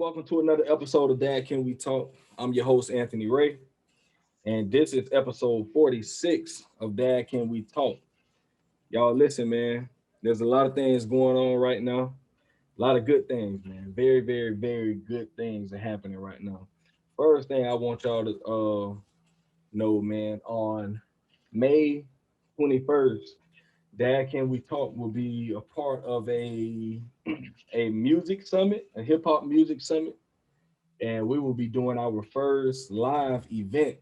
welcome to another episode of Dad Can We Talk. I'm your host, Anthony Ray, and this is episode 46 of Dad Can We Talk. Y'all listen, man, there's a lot of things going on right now. A lot of good things, man. Very, very, very good things are happening right now. First thing I want y'all to know, man, on May 21st, Dad Can We Talk will be a part of a music summit, a hip hop music summit, and we will be doing our first live event.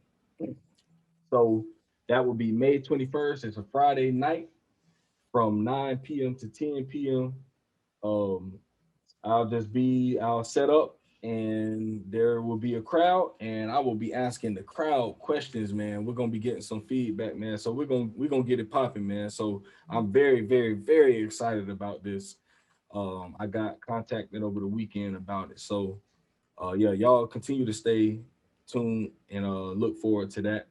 So that will be May 21st. It's a Friday night from 9 p.m. to 10 p.m. Um, I'll set up and there will be a crowd and I will be asking the crowd questions, man. We're gonna be getting some feedback, man. So we're gonna get it popping, man. So I'm very, very, very excited about this. I got contacted over the weekend about it. So yeah, y'all continue to stay tuned and look forward to that.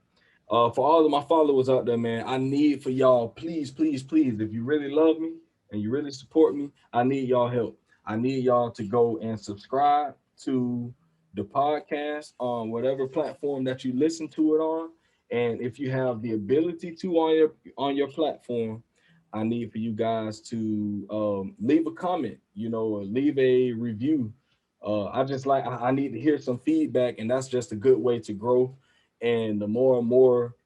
For all of my followers out there, man, I need for y'all, please, please, please, if you really love me and you really support me, I need y'all help. I need y'all to go and subscribe to the podcast on whatever platform that you listen to it on. And if you have the ability to on your platform, I need for you guys to leave a comment, or leave a review. I need to hear some feedback, and that's just a good way to grow. And the more and more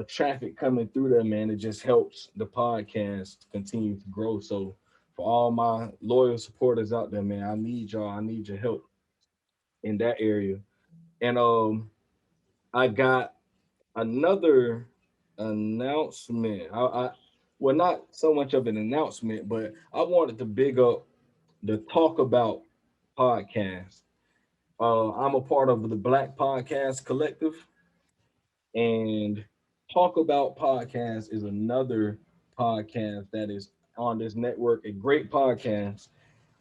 traffic coming through there, man, it just helps the podcast continue to grow. So for all my loyal supporters out there, man, I need y'all. I need your help in that area. And I got another announcement. Well, not so much of an announcement, but I wanted to big up the Talk About podcast. I'm a part of the Black Podcast Collective, and Talk About Podcast is another podcast that is on this network, a great podcast.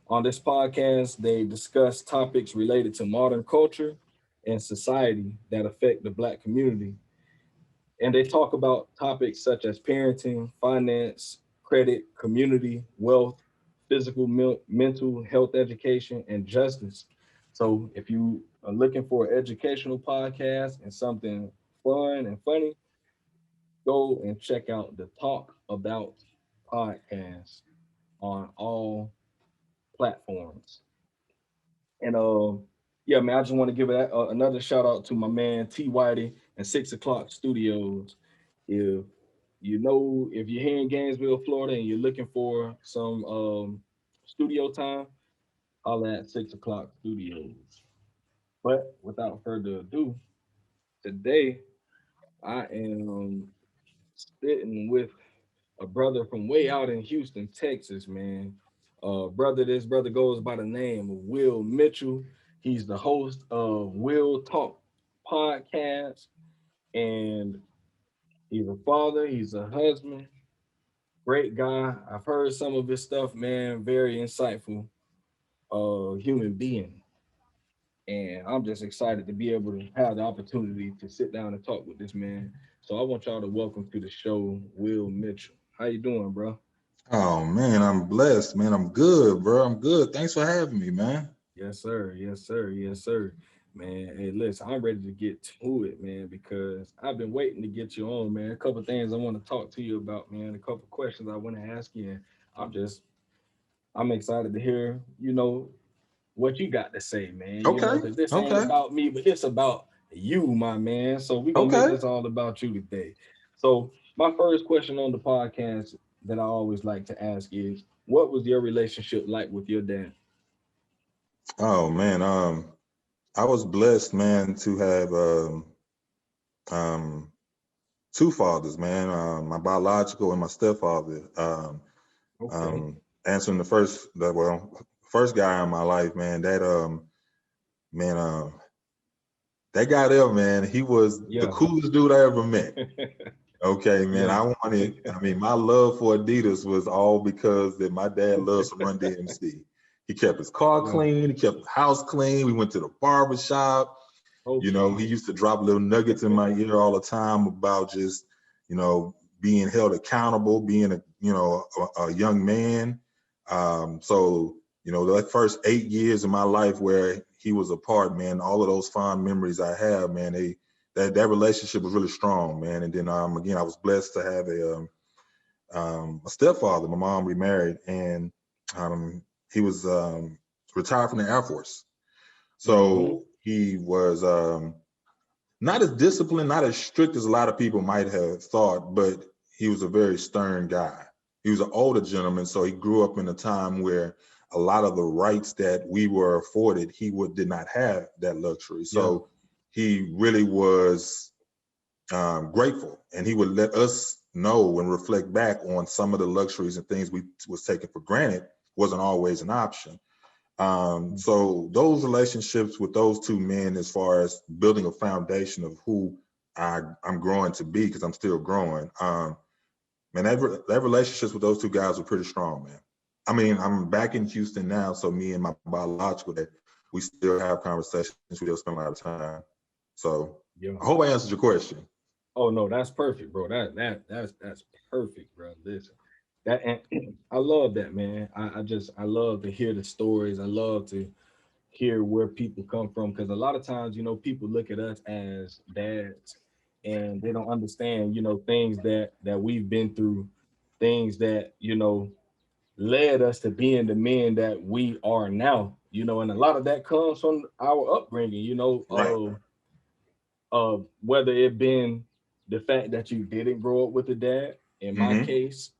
On this podcast, they discuss topics related to modern culture and society that affect the Black community. And they talk about topics such as parenting, finance, credit, community, wealth, physical, mental health education, and justice. So if you are looking for an educational podcast and something fun and funny, go and check out the Talk About podcast on all platforms. And yeah, man, I just want to give another shout out to my man T Whitey and 6 o'clock Studios. If if you're here in Gainesville, Florida, and you're looking for some studio time, holla at 6 o'clock Studios. But without further ado, today I am sitting with a brother from way out in Houston, Texas, man. This brother goes by the name of Will Mitchell. He's the host of Will Talk podcast, and he's a father, he's a husband, great guy. I've heard some of his stuff, man. Very insightful human being. And I'm just excited to be able to have the opportunity to sit down and talk with this man. So I want y'all to welcome to the show, Will Mitchell. How you doing, bro? Oh man, I'm blessed, man. I'm good, bro. I'm good. Thanks for having me, man. Yes, sir. Yes, sir. Yes, sir. Man, hey, listen, I'm ready to get to it, man, because I've been waiting to get you on, man. A couple things I want to talk to you about, man. A couple questions I want to ask you. And I'm just, I'm excited to hear, what you got to say, man. Okay. Because this ain't Okay. about me, but it's about you, my man. So we're gonna make Okay. this all about you today. So my first question on the podcast that I always like to ask is, what was your relationship like with your dad? Oh man. I was blessed, man, to have um two fathers, man. My biological and my stepfather. Okay. Um Answering first guy in my life, man, man, that guy there, man, he was the Yeah. coolest dude I ever met. Okay, man. Yeah. My love for Adidas was all because that my dad loves to run DMC. He kept his car Yeah. clean, he kept the house clean. We went to the barber shop. Okay. He used to drop little nuggets in my ear all the time about just, being held accountable, being a young man. So, that first 8 years of my life where he was a part, man. All of those fond memories I have, man, that relationship was really strong, man. And then again, I was blessed to have a stepfather. My mom remarried, and he was retired from the Air Force. So he was not as disciplined, not as strict as a lot of people might have thought, but he was a very stern guy. He was an older gentleman, so he grew up in a time where a lot of the rights that we were afforded, he did not have that luxury. So he really was grateful, and he would let us know and reflect back on some of the luxuries and things we was taken for granted wasn't always an option. So those relationships with those two men, as far as building a foundation of who I'm growing to be, because I'm still growing, man, that relationships with those two guys were pretty strong, man. I mean, I'm back in Houston now, so me and my biological dad, we still have conversations. We still spend a lot of time. So I hope I answered your question. Oh no, that's perfect, bro. That's perfect, bro. Listen, that and I love that, man. I love to hear the stories. I love to hear where people come from, because a lot of times, people look at us as dads and they don't understand, things that we've been through, things that led us to being the men that we are now. And a lot of that comes from our upbringing. Right. Whether it been the fact that you didn't grow up with a dad. In my case,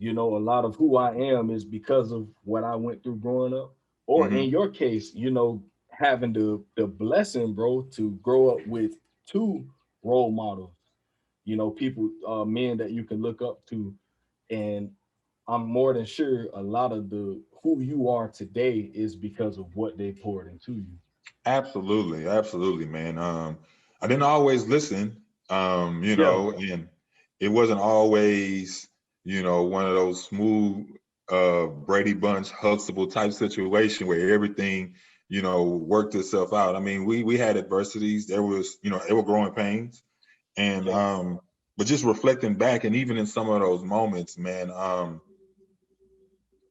a lot of who I am is because of what I went through growing up. Or in your case, having the blessing, bro, to grow up with two role models, people, men that you can look up to. And I'm more than sure a lot of the who you are today is because of what they poured into you. Absolutely, absolutely, man. I didn't always listen, Yeah. and it wasn't always, one of those smooth Brady Bunch Huxtable type situation where everything, worked itself out. I mean, we had adversities. There was, there were growing pains, and but just reflecting back, and even in some of those moments, man,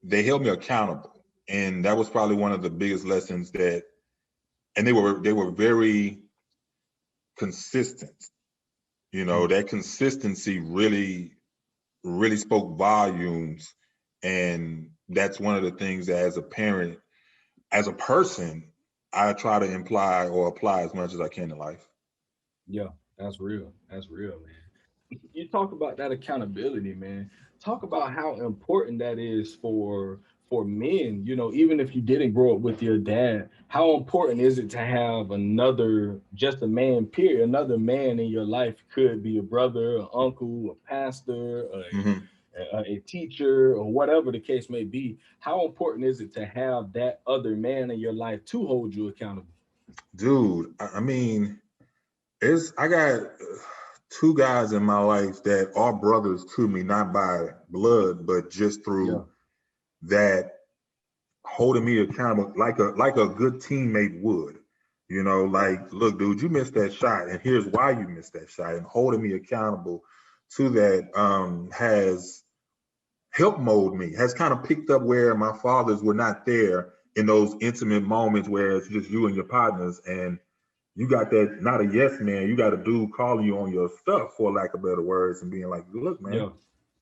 they held me accountable, and that was probably one of the biggest lessons and they were very consistent. That consistency really spoke volumes. And that's one of the things that, as a parent, as a person, I try to imply or apply as much as I can in life. Yeah, that's real. That's real, man. You talk about that accountability, man. Talk about how important that is for men. Even if you didn't grow up with your dad, how important is it to have another, just a man, period, another man in your life? Could be a brother, an uncle, a pastor, Mm-hmm. a teacher, or whatever the case may be. How important is it to have that other man in your life to hold you accountable? Dude, I mean, I got two guys in my life that are brothers to me, not by blood, but just Yeah. through that holding me accountable like a good teammate would. Yeah. Like, look, dude, you missed that shot, and here's why you missed that shot, and holding me accountable to that has helped mold me, has kind of picked up where my fathers were not there in those intimate moments where it's just you and your partners, and you got that, not a yes man, you got a dude calling you on your stuff, for lack of better words, and being like, look, man, Yeah.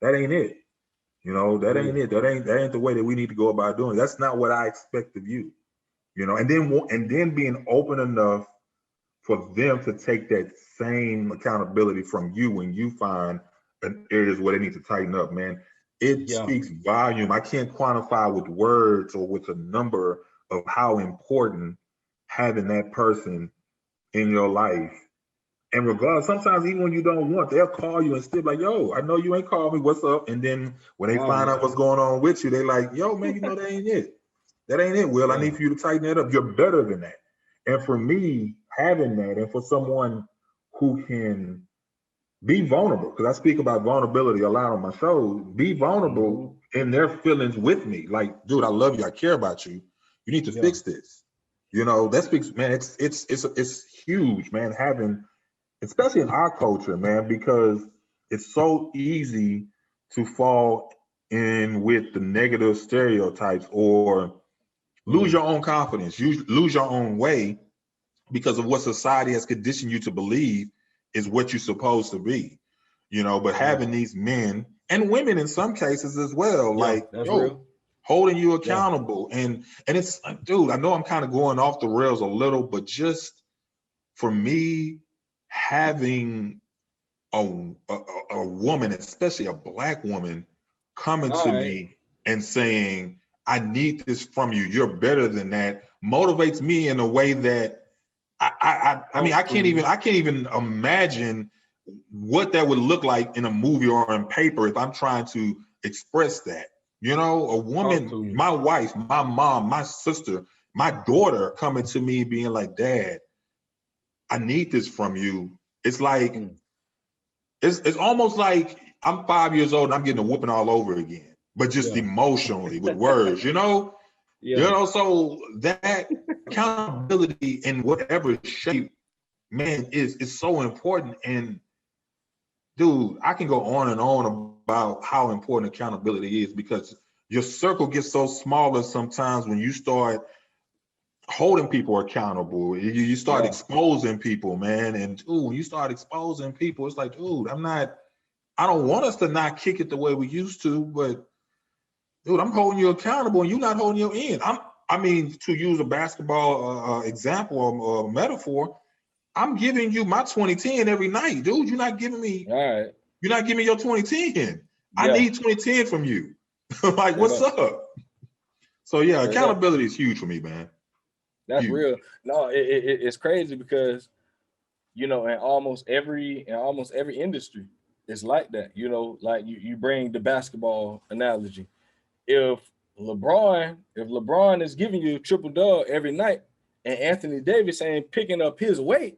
that ain't it. That ain't Agree. it. That ain't the way that we need to go about doing it. That's not what I expect of you. And then being open enough for them to take that same accountability from you when you find areas where they need to tighten up, man. It Yeah. speaks volume. I can't quantify with words or with a number of how important having that person in your life. And regardless, sometimes even when you don't want, they'll call you and still be like, yo, I know you ain't called me. What's up? And then when they Oh find out yeah. what's going on with you, they like, yo, man, that ain't it. That ain't it, Will. I Yeah. need for you to tighten that up. You're better than that. And for me, having that, and for someone who can be vulnerable, because I speak about vulnerability a lot on my show, be Hmm. vulnerable in their feelings with me. Like, dude, I love you. I care about you. You need to Yeah. fix this. That speaks, man. It's huge, man. Having, especially in our culture, man, because it's so easy to fall in with the negative stereotypes or lose your own confidence, you lose your own way because of what society has conditioned you to believe is what you're supposed to be, but having these men and women in some cases as well, Yeah, like, that's real. holding you Yeah. accountable. And it's, dude, I know I'm kind of going off the rails a little, but just for me, having a woman, especially a Black woman, coming All to right. me and saying, I need this from you, you're better than that, motivates me in a way that I mean, I can't even imagine what that would look like in a movie or on paper if I'm trying to express that. A Talk woman, to me. my wife, my mom, my sister, my daughter coming to me being like, Dad, I need this from you. It's like, Mm. it's almost like I'm 5 years old and I'm getting a whooping all over again, but just Yeah. emotionally with words, Yeah. So that accountability in whatever shape, man, is so important. And dude, I can go on and on about how important accountability is, because your circle gets so smaller sometimes when you start holding people accountable. You start Yeah. exposing people, man. And dude, when you start exposing people, it's like, dude, I don't want us to not kick it the way we used to, but dude, I'm holding you accountable and you're not holding your end. I mean, to use a basketball example or metaphor, I'm giving you my 2010 every night, dude. All right. You're not giving me your 2010. I Yeah. need 2010 from you. Like, Straight what's up. up? So yeah, Straight up. accountability is huge for me, man. That's Huge. real. No, it's crazy because in almost every industry, it's like that. Like you bring the basketball analogy. If LeBron is giving you a triple dub every night, and Anthony Davis ain't picking up his weight,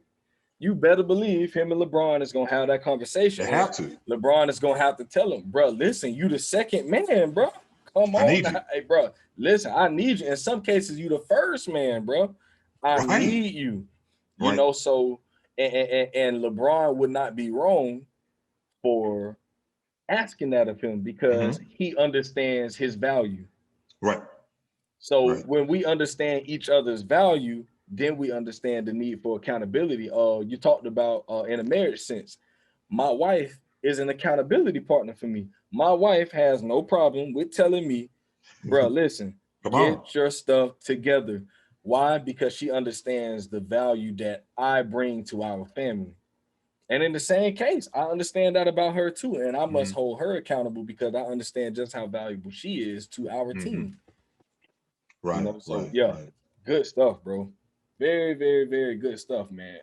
you better believe him and LeBron is gonna have that conversation, They and have to. LeBron is gonna have to tell him, bro, listen, you the second man, bro. Come I on need now. you. Hey, bro, listen, I need you. In some cases, you the first man, bro. I Right. need you. Right. So and LeBron would not be wrong for asking that of him because Mm-hmm. he understands his value. Right. So Right. when we understand each other's value, then we understand the need for accountability. You talked about in a marriage sense. My wife is an accountability partner for me. My wife has no problem with telling me, bro, listen, Come on. get your stuff together. Why? Because she understands the value that I bring to our family. And in the same case, I understand that about her too. And I must Mm-hmm. hold her accountable because I understand just how valuable she is to our Mm-hmm. team. Right. So Right. yeah, Right. good stuff, bro. Very, very, very good stuff, man.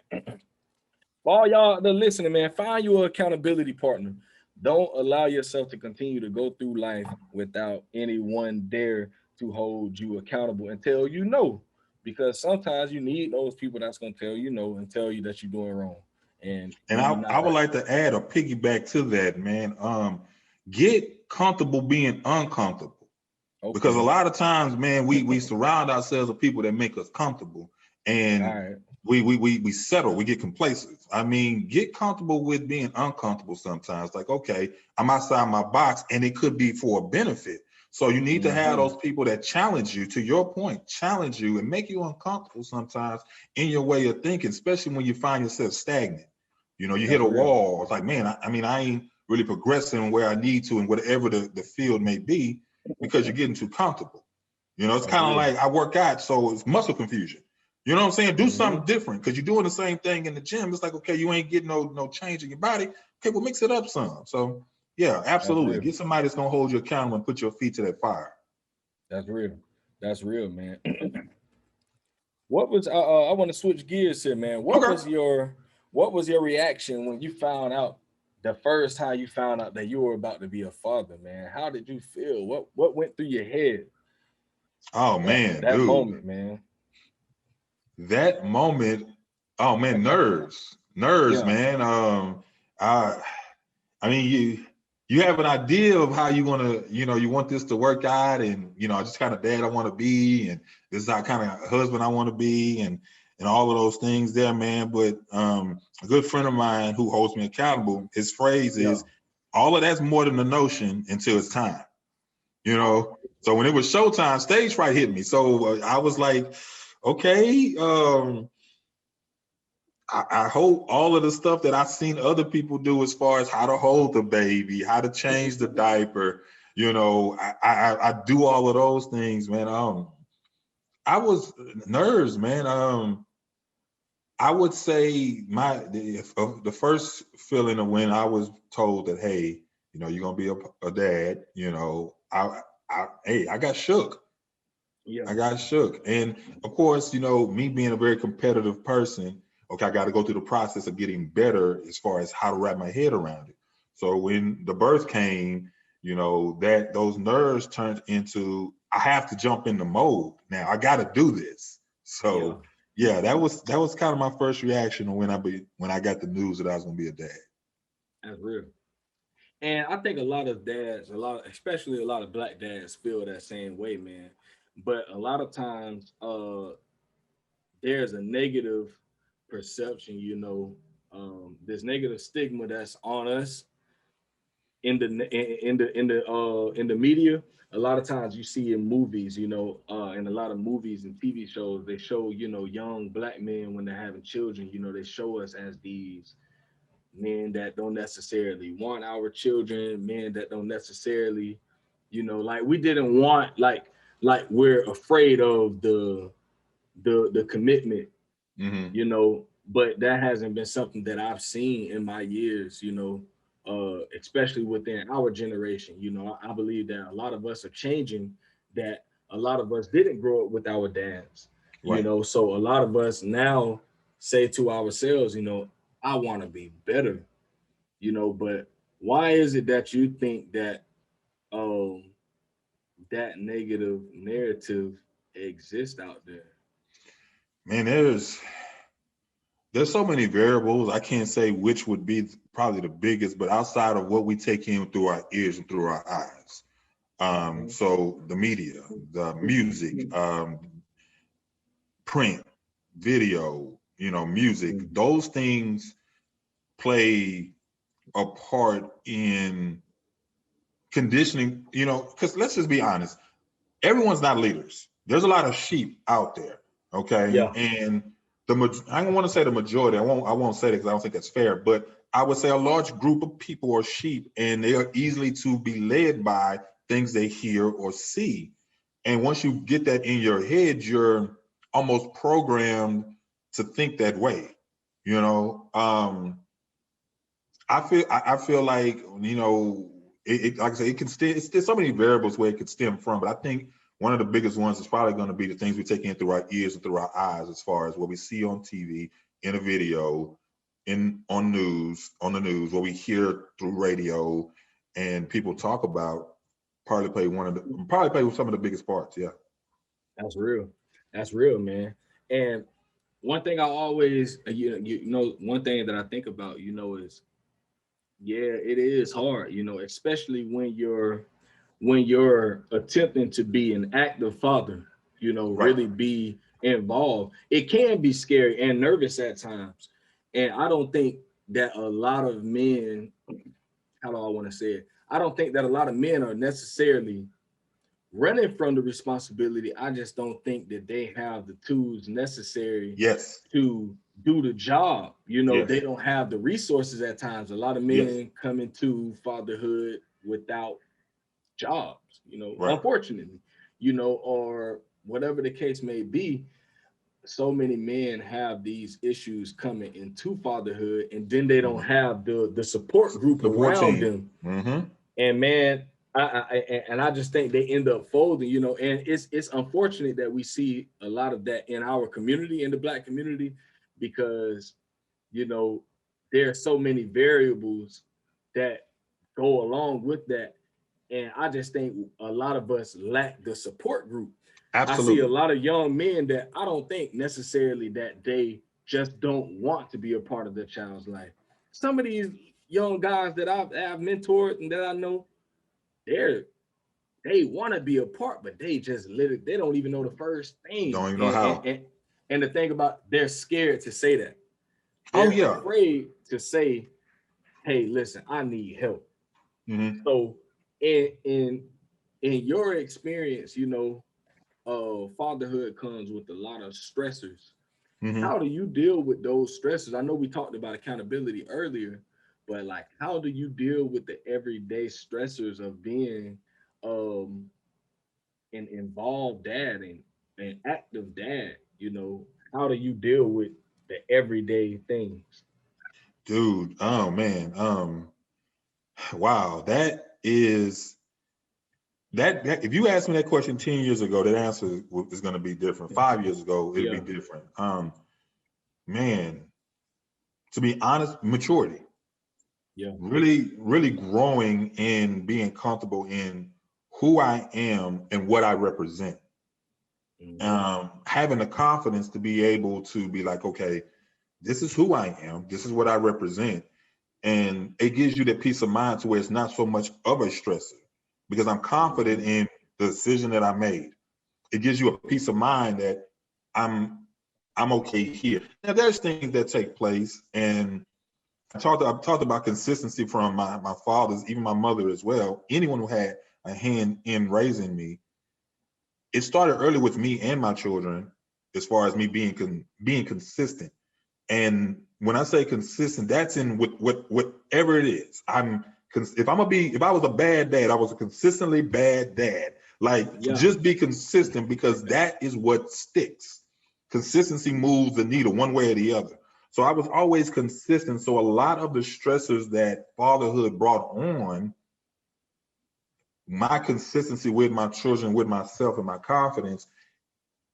For all y'all that listening, man, find you an accountability partner. Don't allow yourself to continue to go through life without anyone there to hold you accountable and tell you no. Because sometimes you need those people that's gonna tell you no and tell you that you're doing wrong. And And when you're I not would right. like to add a piggyback to that, man. Get comfortable being uncomfortable. Because a Okay. lot of times, man, we surround ourselves with people that make us comfortable, All and right. we settle, we get complacent. I mean, get comfortable with being uncomfortable sometimes. Like, okay, I'm outside my box, and it could be for a benefit. So you need to have Mm-hmm. those people that challenge you, to your point, challenge you and make you uncomfortable sometimes in your way of thinking, especially when you find yourself stagnant. You hit That's a real. wall. It's like, man, I mean, I ain't really progressing where I need to in whatever the field may be, because you're getting too comfortable. It's That's kind of real. like I work out, so it's muscle confusion. You know what I'm saying? Do Mm-hmm. something different, because you're doing the same thing in the gym. It's like, okay, you ain't getting no change in your body. Okay, well, mix it up some. So yeah, That's absolutely. real. Get somebody that's gonna hold you accountable and put your feet to that fire. That's real. That's real, man. What was I want to switch gears here, man. What Okay. was your reaction when you found out the first time you found out that you were about to be a father, man? How did you feel? What went through your head Oh that man, that dude. moment, man? That moment, oh man, nerves, Yeah. man. I I mean, you have an idea of how you're gonna, you want this to work out, and just kind of dad I want to be, and this is how kind of husband I want to be, and all of those things there, man. But a good friend of mine who holds me accountable, his phrase Yeah. is, all of that's more than a notion until it's time. you know. So when it was showtime, stage fright hit me. So I was like, okay, I hope all of the stuff that I've seen other people do as far as how to hold the baby, how to change the diaper, I do all of those things, man. I was nerves, man. I would say the first feeling of when I was told that, hey, you're gonna be a dad, I got shook. Yeah, I got shook. And of course, me being a very competitive person, okay, I got to go through the process of getting better as far as how to wrap my head around it. So when the birth came, that those nerves turned into I have to jump in the mode. Now I got to do this. yeah, So yeah, that was kind of my first reaction when I got the news that I was gonna be a dad. that's real. And I think a lot of dads, especially a lot of black dads, feel that same way, man. But a lot of times, there's a negative perception, this negative stigma that's on us in the media. A lot of times you see in movies, in a lot of movies and TV shows, they show, young black men when they're having children, they show us as these men that don't necessarily want our children, men that don't necessarily, like we didn't want, like we're afraid of the commitment, Mm-hmm. but that hasn't been something that I've seen in my years, especially within our generation. I believe that a lot of us are changing, that a lot of us didn't grow up with our dads, Right. so a lot of us now say to ourselves, I want to be better, but why is it that you think that um that negative narrative exists out there? Man, there's so many variables. I can't say which would be probably the biggest, but outside of what we take in through our ears and through our eyes. Mhm. So the media, the music, print, video, music, Mhm. those things play a part in conditioning, because let's just be honest, everyone's not leaders. There's a lot of sheep out there, okay? Yeah, And I don't want to say the majority. I won't say that because I don't think that's fair. But I would say a large group of people are sheep, and they are easily to be led by things they hear or see. And once you get that in your head, you're almost programmed to think that way. You know, I feel like like I say, it can stem. There's so many variables where it could stem from, but I think one of the biggest ones is probably going to be the things we take in through our ears and through our eyes, as far as what we see on TV, in a video, on the news, what we hear through radio, and people talk about. Probably play with some of the biggest parts. Yeah. that's real. That's real, man. And one thing I always, one thing that I think about, is, yeah, it is hard, especially when you're attempting to be an active father, Right. really be involved. It can be scary and nervous at times. And I don't think that a lot of men, how do I want to say it? I don't think that a lot of men are necessarily running from the responsibility. I just don't think that they have the tools necessary Yes. to do the job. They Yes. don't have the resources at times. A lot of Yes. men come into fatherhood without jobs, Right. unfortunately, or whatever the case may be. So many men have these issues coming into fatherhood, and then they don't Mhm. have the support group Support around team. them. Mm-hmm. And man, I just think they end up folding, and it's unfortunate that we see a lot of that in our community, in the black community, because you know there are so many variables that go along with that. And I just think a lot of us lack the support group. I see a Absolutely. lot of young men that I don't think necessarily that they just don't want to be a part of their child's life. Some of these young guys that I've mentored and that I know, they're they want to be a part, but they just literally they don't even know the first thing. Don't even know And and how. and, and the thing about, they're scared to say that. Oh They're yeah. afraid to say, "Hey, listen, I need help." Hmm. So in in your experience, fatherhood comes with a lot of stressors. Hmm. How do you deal with those stressors? I know we talked about accountability earlier, but like, how do you deal with the everyday stressors of being um an involved dad and an active dad? How do you deal with the everyday things? Dude, oh man, wow, that is that. If you asked me that question 10 years ago, that answer is going to be different. 5 years ago, it'd be Yeah, different. Man, to be honest, maturity, yeah. really growing and being comfortable in who I am and what I represent. Hmm. Having the confidence to be able to be like, okay, this is who I am, this is what I represent, and it gives you that peace of mind to where it's not so much of a stressor because I'm confident Hmm. in the decision that I made. It gives you a peace of mind that I'm I'm okay here. Now there's things that take place, and I've talked about consistency from my fathers, even my mother as well. Anyone who had a hand in raising me, it started early with me and my children, as far as me being consistent. And when I say consistent, that's in whatever it is. If I was a bad dad, I was a consistently bad dad. Like, Yeah. just be consistent because that is what sticks. Consistency moves the needle one way or the other. So I was always consistent. So a lot of the stressors that fatherhood brought on, my consistency with my children, with myself, and my confidence,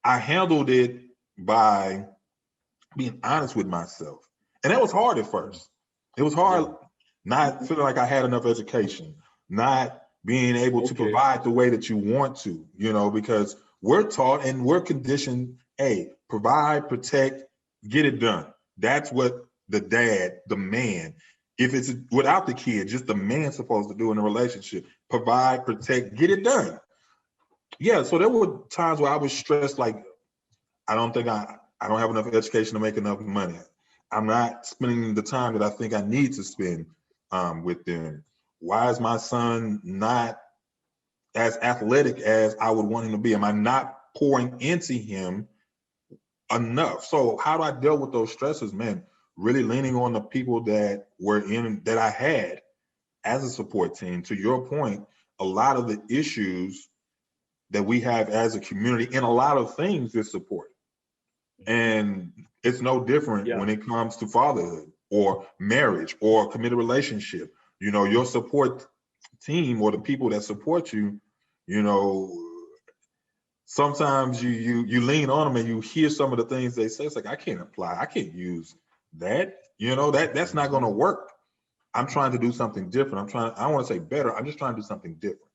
I handled it by being honest with myself. And that was hard at first. It was Yeah. hard not feeling like I had enough education, not being able to Okay. provide the way that you want to, because we're taught and we're conditioned, hey, provide, protect, get it done. That's what the dad, the man, if it's without the kid, just the man's supposed to do in a relationship. Provide, protect, get it done. Yeah, so there were times where I was stressed, like I don't have enough education to make enough money. I'm not spending the time that I think I need to spend with them. Why is my son not as athletic as I would want him to be? Am I not pouring into him enough? So how do I deal with those stresses, man? Really leaning on the people that I had as a support team. To your point, a lot of the issues that we have as a community in a lot of things is support. And it's no different Yeah. when it comes to fatherhood or marriage or committed relationship. Your support team or the people that support you, you know, sometimes you lean on them and you hear some of the things they say. It's like, I can't apply, I can't use that. That's not gonna Hmm. work. I'm trying to do something different. I don't want to say better, I'm just trying to do something different.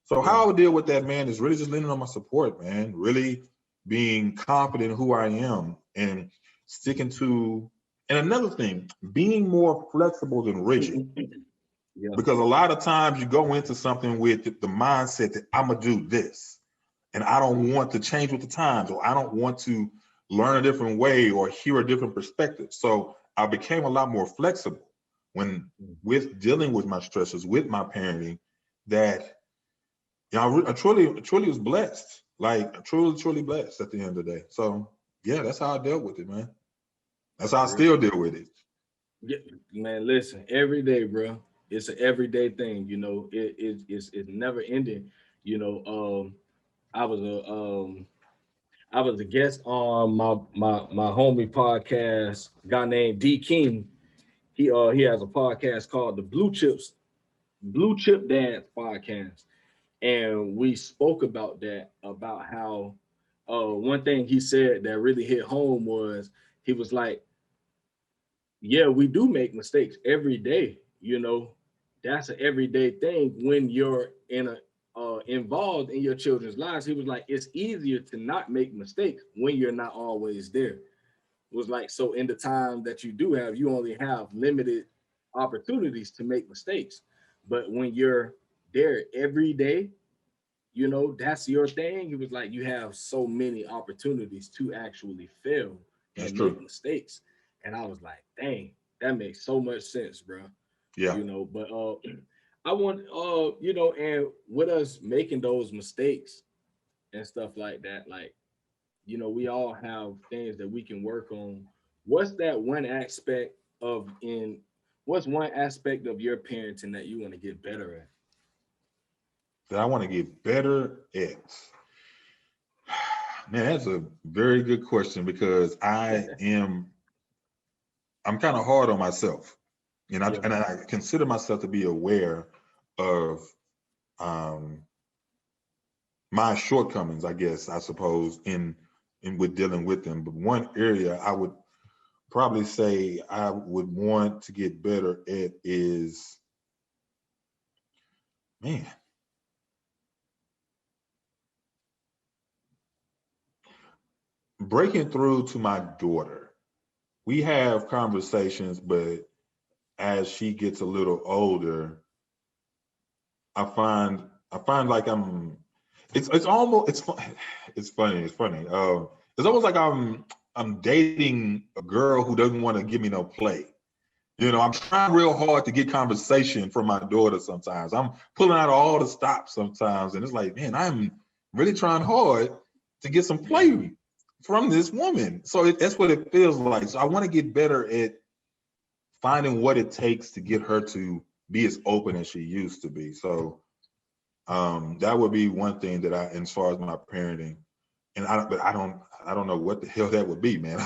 So Yeah. how I would deal with that, man, is really just leaning on my support, man. Really being confident in who I am and sticking to. And another thing, being more flexible than rigid, Yeah. because a lot of times you go into something with the mindset that I'm gonna do this, and I don't want to change with the times, or I don't want to learn a different way or hear a different perspective. So I became a lot more flexible when with dealing with my stresses, with my parenting, that I truly was blessed. Like truly blessed at the end of the day. So yeah, that's how I dealt with it, man. That's how I Real. still deal with it. Yeah, man, listen, every day, bro. It's an everyday thing, it's never ending. You know, I was a I was a guest on my homie podcast, a guy named D King. He has a podcast called the Blue Chip Dads podcast. And we spoke about that, about how one thing he said that really hit home was he was like, yeah, we do make mistakes every day. That's an everyday thing when you're involved in your children's lives. He was like, it's easier to not make mistakes when you're not always there. It was like, so in the time that you do have, you only have limited opportunities to make mistakes. But when you're there every day, that's your thing. It was like you have so many opportunities to actually fail That's and make true. mistakes. And I was like, dang, that makes so much sense, bro. Yeah. But I want and with us making those mistakes and stuff like that, like, we all have things that we can work on. What's that one aspect of in what's one aspect of your parenting that you want to get better at? That I want to get better at. Man, that's a very good question because I'm kind of hard on myself, and Yeah. I consider myself to be aware of um, my shortcomings, I guess, I suppose, in with dealing with them. But one area I would probably say I would want to get better at is, man, breaking through to my daughter. We have conversations, but as she gets a little older, I find I find like it's almost it's funny. It's almost like I'm dating a girl who doesn't want to give me no play. I'm trying real hard to get conversation from my daughter sometimes. I'm pulling out all the stops sometimes, and it's like, man, I'm really trying hard to get some Yeah. play from this woman. So that's what it feels like. So I want to get better at finding what it takes to get her to be as open as she used to be. So that would be one thing that as far as my parenting, but I don't know what the hell that would be, man.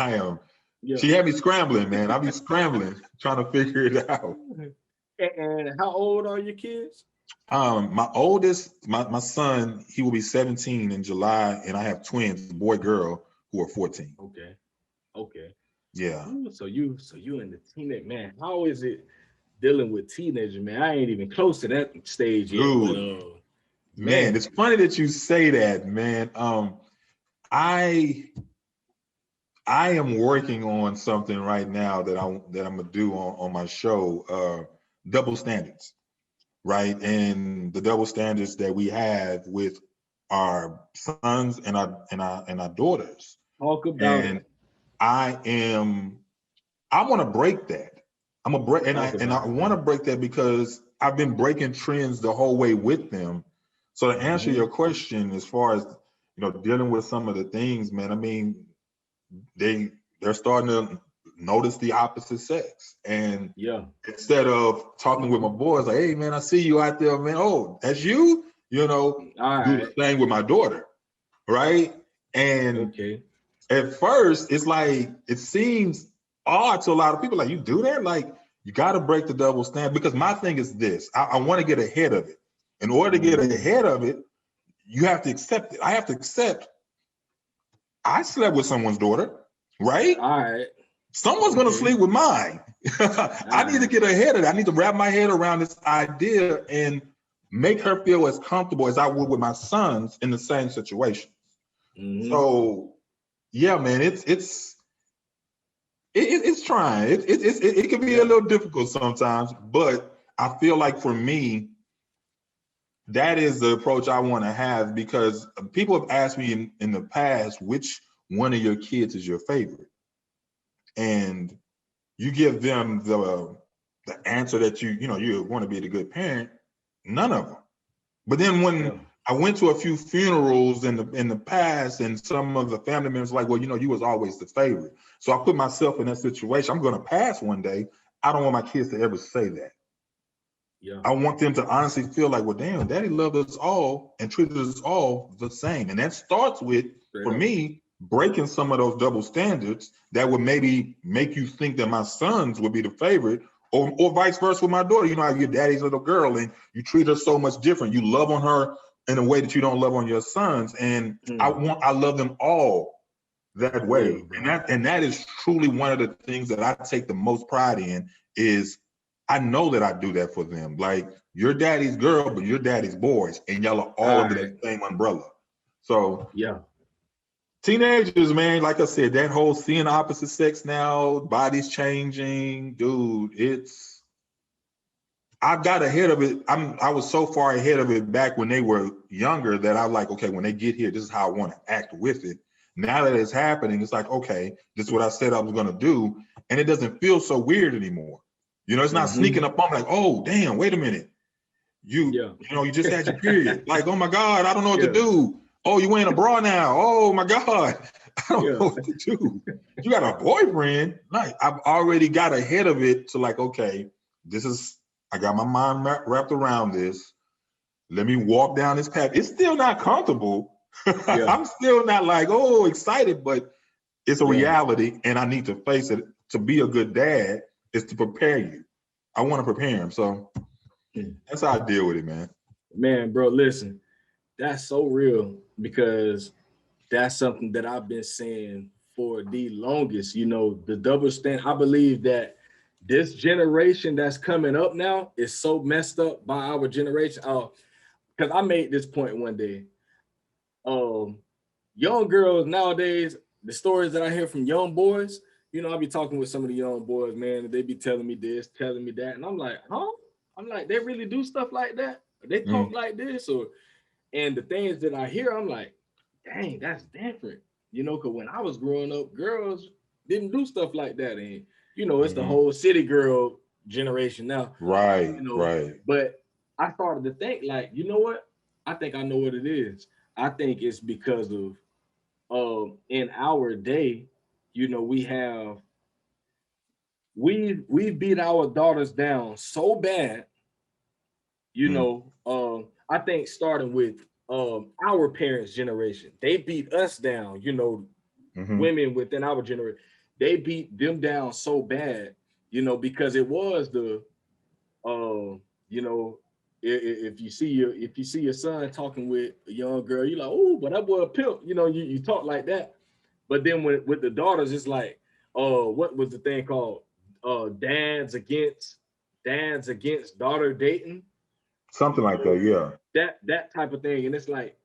Yeah. She had me scrambling, man. I'll be scrambling trying to figure it out. And how old are your kids? My oldest, my son, he will be 17 in July, and I have twins, boy, girl, who are 14. Okay. Okay. Yeah. Ooh, so you in the teenage man. How is it dealing with teenagers, man? I ain't even close to that stage yet, but Dude, man, man. it's funny that you say that, man. I I am working on something right now that I'm gonna do on my show, double standards, right? And the double standards that we have with our sons and our daughters. Talk about it. And I am I want to break that. I'm a break Talk and about I it, want to man. break that because I've been breaking trends the whole way with them. So to answer Hmm. your question, as far as dealing with some of the things, man, I mean, they they're starting to notice the opposite sex. And Yeah. instead of talking with my boys, like, hey man, I see you out there, man. Oh, that's you, All do the right. same with my daughter, right? And Okay. at first, it's like it seems odd to a lot of people. Like, you do that? Like, you got to break the double standard. Because my thing is this: I want to get ahead of it. In order to get Hmm. ahead of it, you have to accept it. I have to accept I slept with someone's daughter, right? All right. Someone's gonna Okay. sleep with mine. All I need to right. get ahead of it. I need to wrap my head around this idea and make her feel as comfortable as I would with my sons in the same situation. Hmm. So yeah, man, it's trying. It can be a Yeah. little difficult sometimes, but I feel like for me, that is the approach I want to have because people have asked me in the past which one of your kids is your favorite, and you give them the answer that you want to be the good parent. None of them. But then when Yeah. I went to a few funerals in the past, and some of the family members were like, well, you was always the favorite. So I put myself in that situation. I'm going to pass one day. I don't want my kids to ever say that. Yeah. I want them to honestly feel like, well, damn, daddy loved us all and treated us all the same. And that starts with, Straight for up. me, breaking some of those double standards that would maybe make you think that my sons would be the favorite, or vice versa with my daughter. You know how your daddy's little girl and you treat her so much different. You love on her in a way that you don't love on your sons. And Mm. I love them all that For real, way. And bro. that is truly one of the things that I take the most pride in is I know that I do that for them. Like, your daddy's girl, but your daddy's boys, and y'all are all All under right. that same umbrella. So Yeah. teenagers, man, like I said, that whole seeing the opposite sex now, bodies changing, dude, I got ahead of it. I was so far ahead of it back when they were younger that I like, okay, when they get here, this is how I want to act with it. Now that it's happening, it's like, okay, this is what I said I was going to do. And it doesn't feel so weird anymore. It's not Hmm. sneaking up on me like, oh, damn, wait a minute. You just had your period. Like, oh my God, I don't know what to Yeah. do. Oh, you wearing a bra now. Oh my God, I don't know what to do. You got a boyfriend. Like, I've already got ahead of it to like, okay, I got my mind wrapped around this. Let me walk down this path. It's still not comfortable. I'm still not like, oh, excited, but it's a reality, and I need to face it. To be a good dad is to prepare you. I want to prepare him. So that's how I deal with it, man. Man, bro, listen, that's so real because that's something that I've been saying for the longest. The double stand. I believe that this generation that's coming up now is so messed up by our generation. Because I made this point one day. Young girls nowadays, the stories that I hear from young boys, I'll be talking with some of the young boys, man, and they be telling me this, telling me that, and I'm like, huh? I'm like, they really do stuff like that? They talk like this? And the things that I hear, I'm like, dang, that's different. Because when I was growing up, girls didn't do stuff like that. And, it's the whole city girl generation now. Right, right. But I started to think, like, you know what? I think I know what it is. I think it's because of in our day, we beat our daughters down so bad, I think starting with our parents' generation, they beat us down, women within our generation, they beat them down so bad, because it was the you know, if you see your son talking with a young girl, you're like, oh, but that boy a pimp, you talk like that. But then with the daughters, it's like, what was the thing called? Dads against daughter dating. Something like that, yeah. That type of thing. And it's like,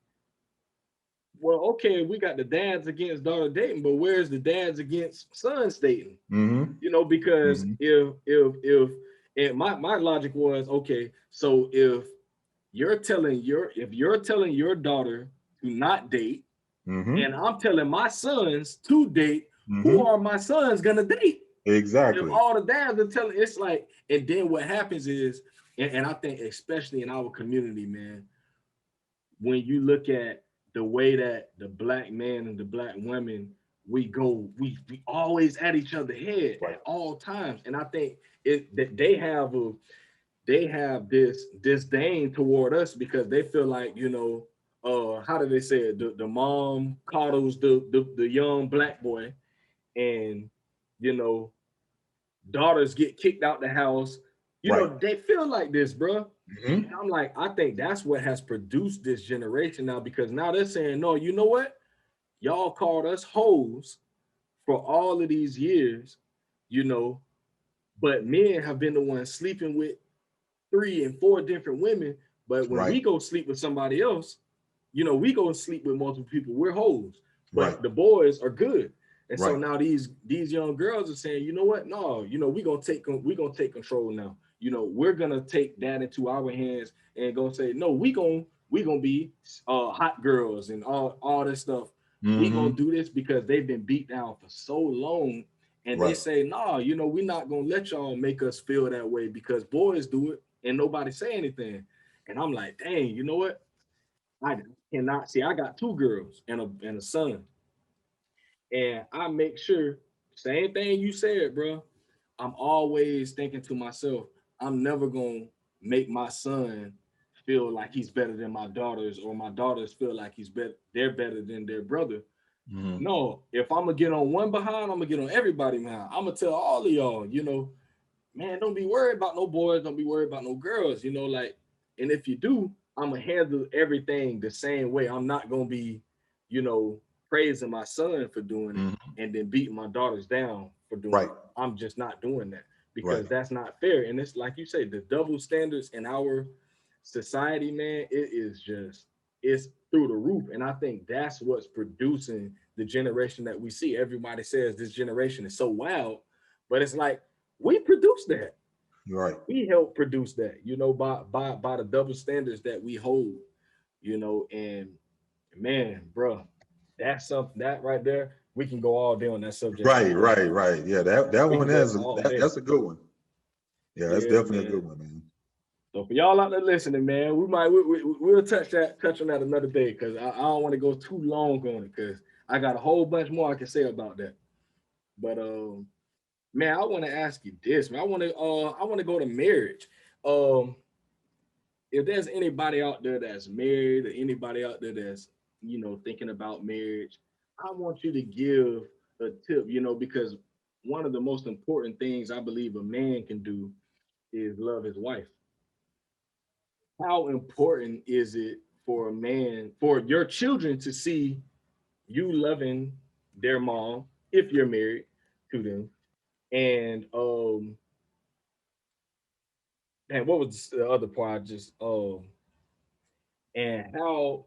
well, okay, we got the dads against daughter dating, but where's the dads against sons dating? Because if and my logic was, okay, so if you're telling your daughter to not date, and I'm telling my sons to date, who are my sons gonna date? If Exactly. all the dads are telling, it's like, and then what happens is, and I think especially in our community, man, when you look at the way that the black man and the black women, we always at each other's head at all times. And I think that they have this disdain toward us because they feel like, how do they say it? The mom coddles the young black boy, and you know, daughters get kicked out the house. They feel like this, bro. And I'm like, I think that's what has produced this generation now, because now they're saying, no, you know what? Y'all called us hoes for all of these years, but men have been the ones sleeping with 3 and 4 different women. But when we go sleep with somebody else, we go sleep with multiple people. We're hoes, but the boys are good. And so now these young girls are saying, you know what? No, we're gonna take control now. We're gonna take that into our hands and gonna say, no, we gonna be hot girls and all this stuff. We gonna do this because they've been beat down for so long. And they say, no, we're not gonna let y'all make us feel that way because boys do it and nobody say anything. And I'm like, dang, you know what? I cannot see. I got 2 girls and a son, and I make sure, same thing you said, bro. I'm always thinking to myself, I'm never gonna make my son feel like he's better than my daughters, or my daughters feel like they're better than their brother. No, if I'm gonna get on one behind, I'm gonna get on everybody behind. I'm gonna tell all of y'all, man, don't be worried about no boys, don't be worried about no girls, like, and if you do, I'm gonna handle everything the same way. I'm not gonna be, you know, praising my son for doing it and then beating my daughters down for doing it. I'm just not doing that because that's not fair. And it's like you say, the double standards in our society, man, it's through the roof. And I think that's what's producing the generation that we see. Everybody says this generation is so wild, but it's like, we produce that. We help produce that, by the double standards that we hold, and man, bro, that's something that right there, we can go all day on that subject. Right. Yeah, that We one can go is all day. that's a good one. Yeah, that's Yeah, definitely a man. good one, man. So for y'all out there listening, man, we'll touch on that another day because I don't want to go too long on it because I got a whole bunch more I can say about that. But man, I want to ask you this, man. I want to go to marriage. Um, if there's anybody out there that's married or anybody out there that's thinking about marriage, I want you to give a tip, because one of the most important things I believe a man can do is love his wife. How important is it for a man, for your children to see you loving their mom if you're married to them? And and what was the other part? Just and how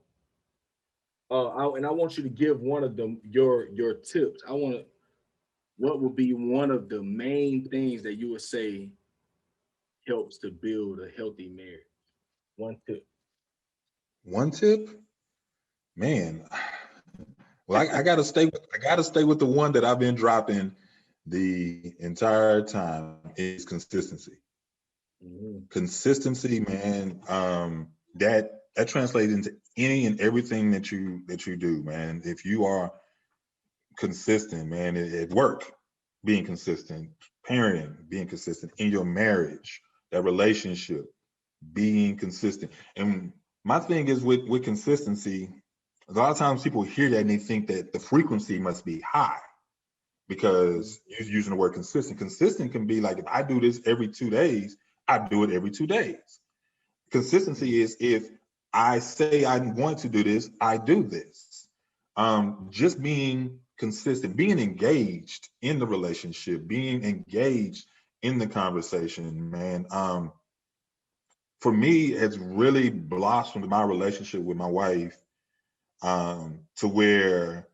and I want you to give one of them your tips. I want to what would be one of the main things that you would say helps to build a healthy marriage? One tip. One tip, man. Well, I gotta stay with the one that I've been dropping the entire time is consistency. Mhm. Consistency, man. That translates into any and everything that you do, man. If you are consistent, man, at work, being consistent, parenting, being consistent in your marriage, that relationship, being consistent. And my thing is with consistency, a lot of times people hear that and they think that the frequency must be high because you're using the word consistent. Consistent can be like if I do this every 2 days, I do it every 2 days. Consistency is if I say I'm going to do this, I do this. Just being consistent, being engaged in the relationship, being engaged in the conversation, man. For me, it's really blossomed my relationship with my wife to where,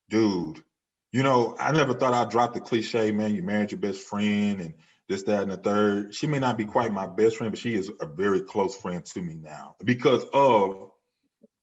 dude, I never thought I'd drop the cliche, man, you married your best friend and this, that, and the third. She may not be quite my best friend, but she is a very close friend to me now because of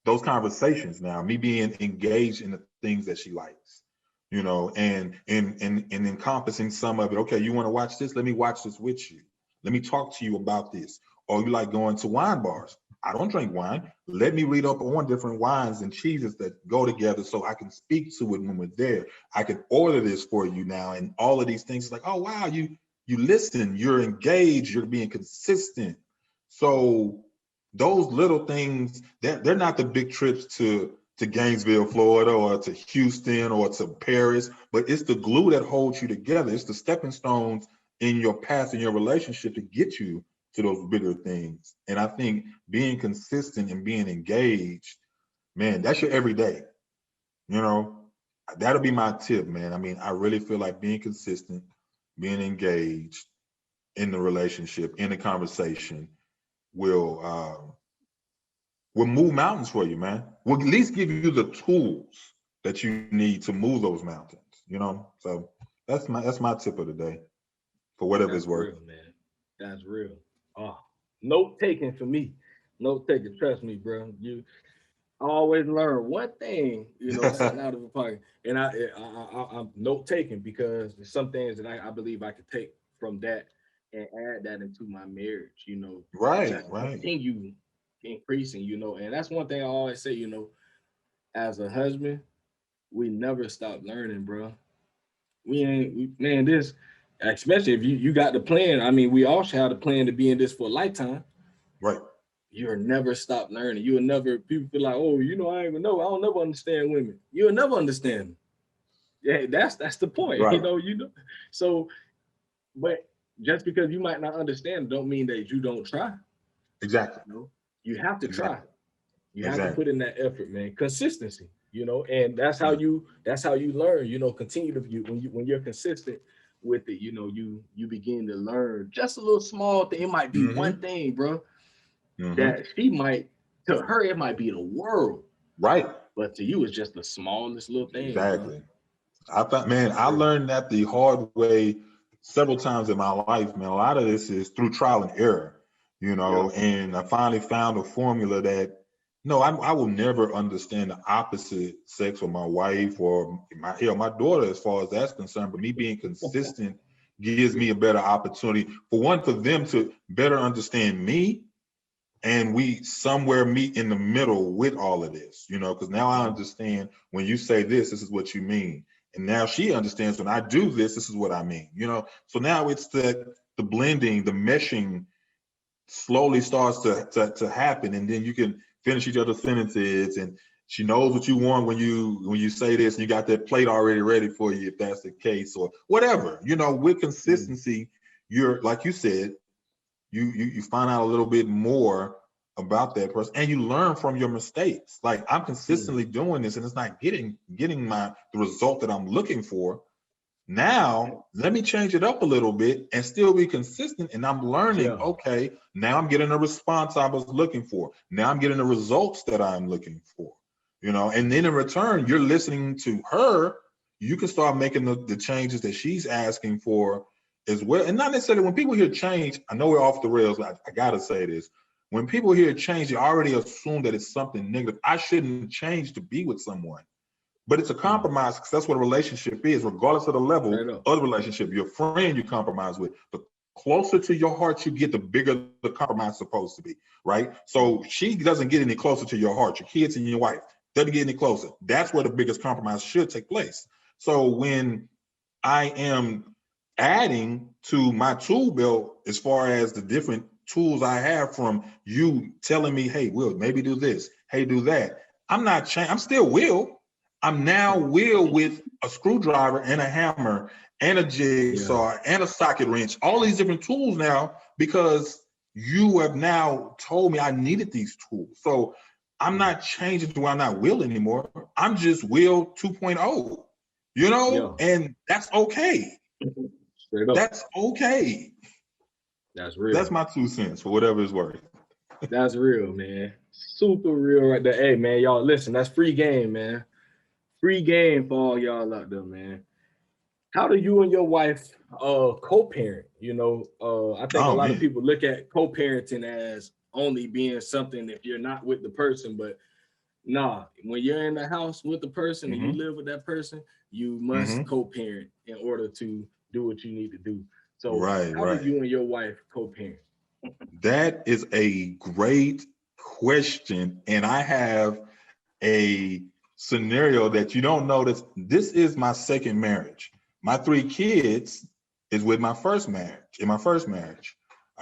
those conversations now, me being engaged in the things that she likes, and encompassing some of it. Okay, you want to watch this? Let me watch this with you. Let me talk to you about this. Or you like going to wine bars? I don't drink wine. Let me read up on different wines and cheeses that go together so I can speak to it when we're there. I can order this for you now. And all of these things, like, oh wow, you listen, you're engaged, you're being consistent. So those little things, they're not the big trips to Gainesville, Florida, or to Houston or to Paris, but it's the glue that holds you together. It's the stepping stones in your path in your relationship to get you to those bigger things. And I think being consistent and being engaged, man, that's your everyday. You know, that'll be my tip, man. I mean, I really feel like being consistent, being engaged in the relationship, in the conversation, will will move mountains for you, man. Will at least give you the tools that you need to move those mountains. So that's my tip of the day for whatever That's it's worth. real, man. That's real. Oh, note taking for me. Note taking. Trust me, bro. I always learn one thing, sitting out of a pocket, and I'm note taking because there's some things that I believe I could take from that and add that into my marriage. Right, Just right. continue increasing. And that's one thing I always say. As a husband, we never stop learning, bro. Man, this, especially if you got the plan. I mean, we all should have the plan to be in this for a lifetime. Right. You'll never stop learning. You'll never, people feel like, oh, I ain't even know. I don't never understand women. You'll never understand them. Yeah, that's the point. Right. So, but just because you might not understand, don't mean that you don't try. Exactly. You know, you have to try. Exactly. You have to Exactly. put in that effort, man. Consistency. And that's how Right. you learn. Continue to when you're consistent with it. You begin to learn just a little small thing. It might be one Mm-hmm. thing, bro, Mm-hmm. that she might, to her it might be the world, Right. but to you it's just the smallest little thing, bro. Exactly. I thought, man, That's I real. learned that the hard way several times in my life, man. A lot of this is through trial and error, Yep. and I finally found a formula that, no, I will never understand the opposite sex or my wife or my daughter as far as that's concerned. But me being consistent gives me a better opportunity for them to better understand me, and we somewhere meet in the middle with all of this, because now I understand when you say this is what you mean. And now she understands when I do this is what I mean, So now it's the blending, the meshing slowly starts to happen, and then you can finish each other's sentences, and she knows what you want when you say this, and you got that plate already ready for you if that's the case, or whatever. With consistency, you're, like you said, you find out a little bit more about that person, and you learn from your mistakes. Like, I'm consistently doing this, and it's not getting the result that I'm looking for. Now, let me change it up a little bit and still be consistent. And I'm learning, okay, now I'm getting a response I was looking for. Now I'm getting the results that I'm looking for, and then in return, you're listening to her. You can start making the changes that she's asking for as well. And not necessarily when people hear change, I know we're off the rails, but I got to say this. When people hear change, they already assume that it's something negative. I shouldn't change to be with someone. But it's a compromise, because that's what a relationship is, regardless of the level of the relationship. Your friend you compromise with, the closer to your heart you get, the bigger the compromise is supposed to be, right? So she doesn't get any closer to your heart. Your kids and your wife doesn't get any closer. That's where the biggest compromise should take place. So when I am adding to my tool belt, as far as the different tools I have, from you telling me, hey, Will, maybe do this, hey, do that. I'm not changing. I'm still Will. I'm now Will with a screwdriver and a hammer and a jigsaw and a socket wrench, all these different tools now, because you have now told me I needed these tools. So I'm not changing to where I'm not Will anymore. I'm just Will 2.0, and that's okay. Straight up. That's okay. That's real. That's my 2 cents for whatever it's worth. That's real, man. Super real right there. Hey, man, y'all, listen, that's free game, man. Free game for all y'all out there, man. How do you and your wife co-parent? I think a lot of people look at co-parenting as only being something if you're not with the person, but nah, when you're in the house with the person and you live with that person, you must co-parent in order to do what you need to do. So how do you and your wife co-parent? That is a great question. And I have a scenario that you don't notice. This is my second marriage. My 3 kids is with my first marriage, in my first marriage.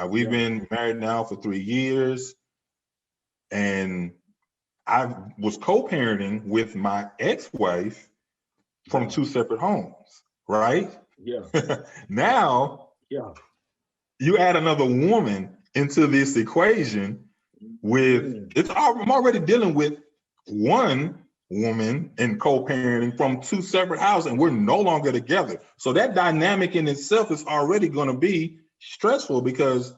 We've been married now for 3 years. And I was co-parenting with my ex-wife from 2 separate homes, right? Yeah. Now, you add another woman into this equation I'm already dealing with one woman and co-parenting from 2 separate houses, and we're no longer together. So that dynamic in itself is already going to be stressful, because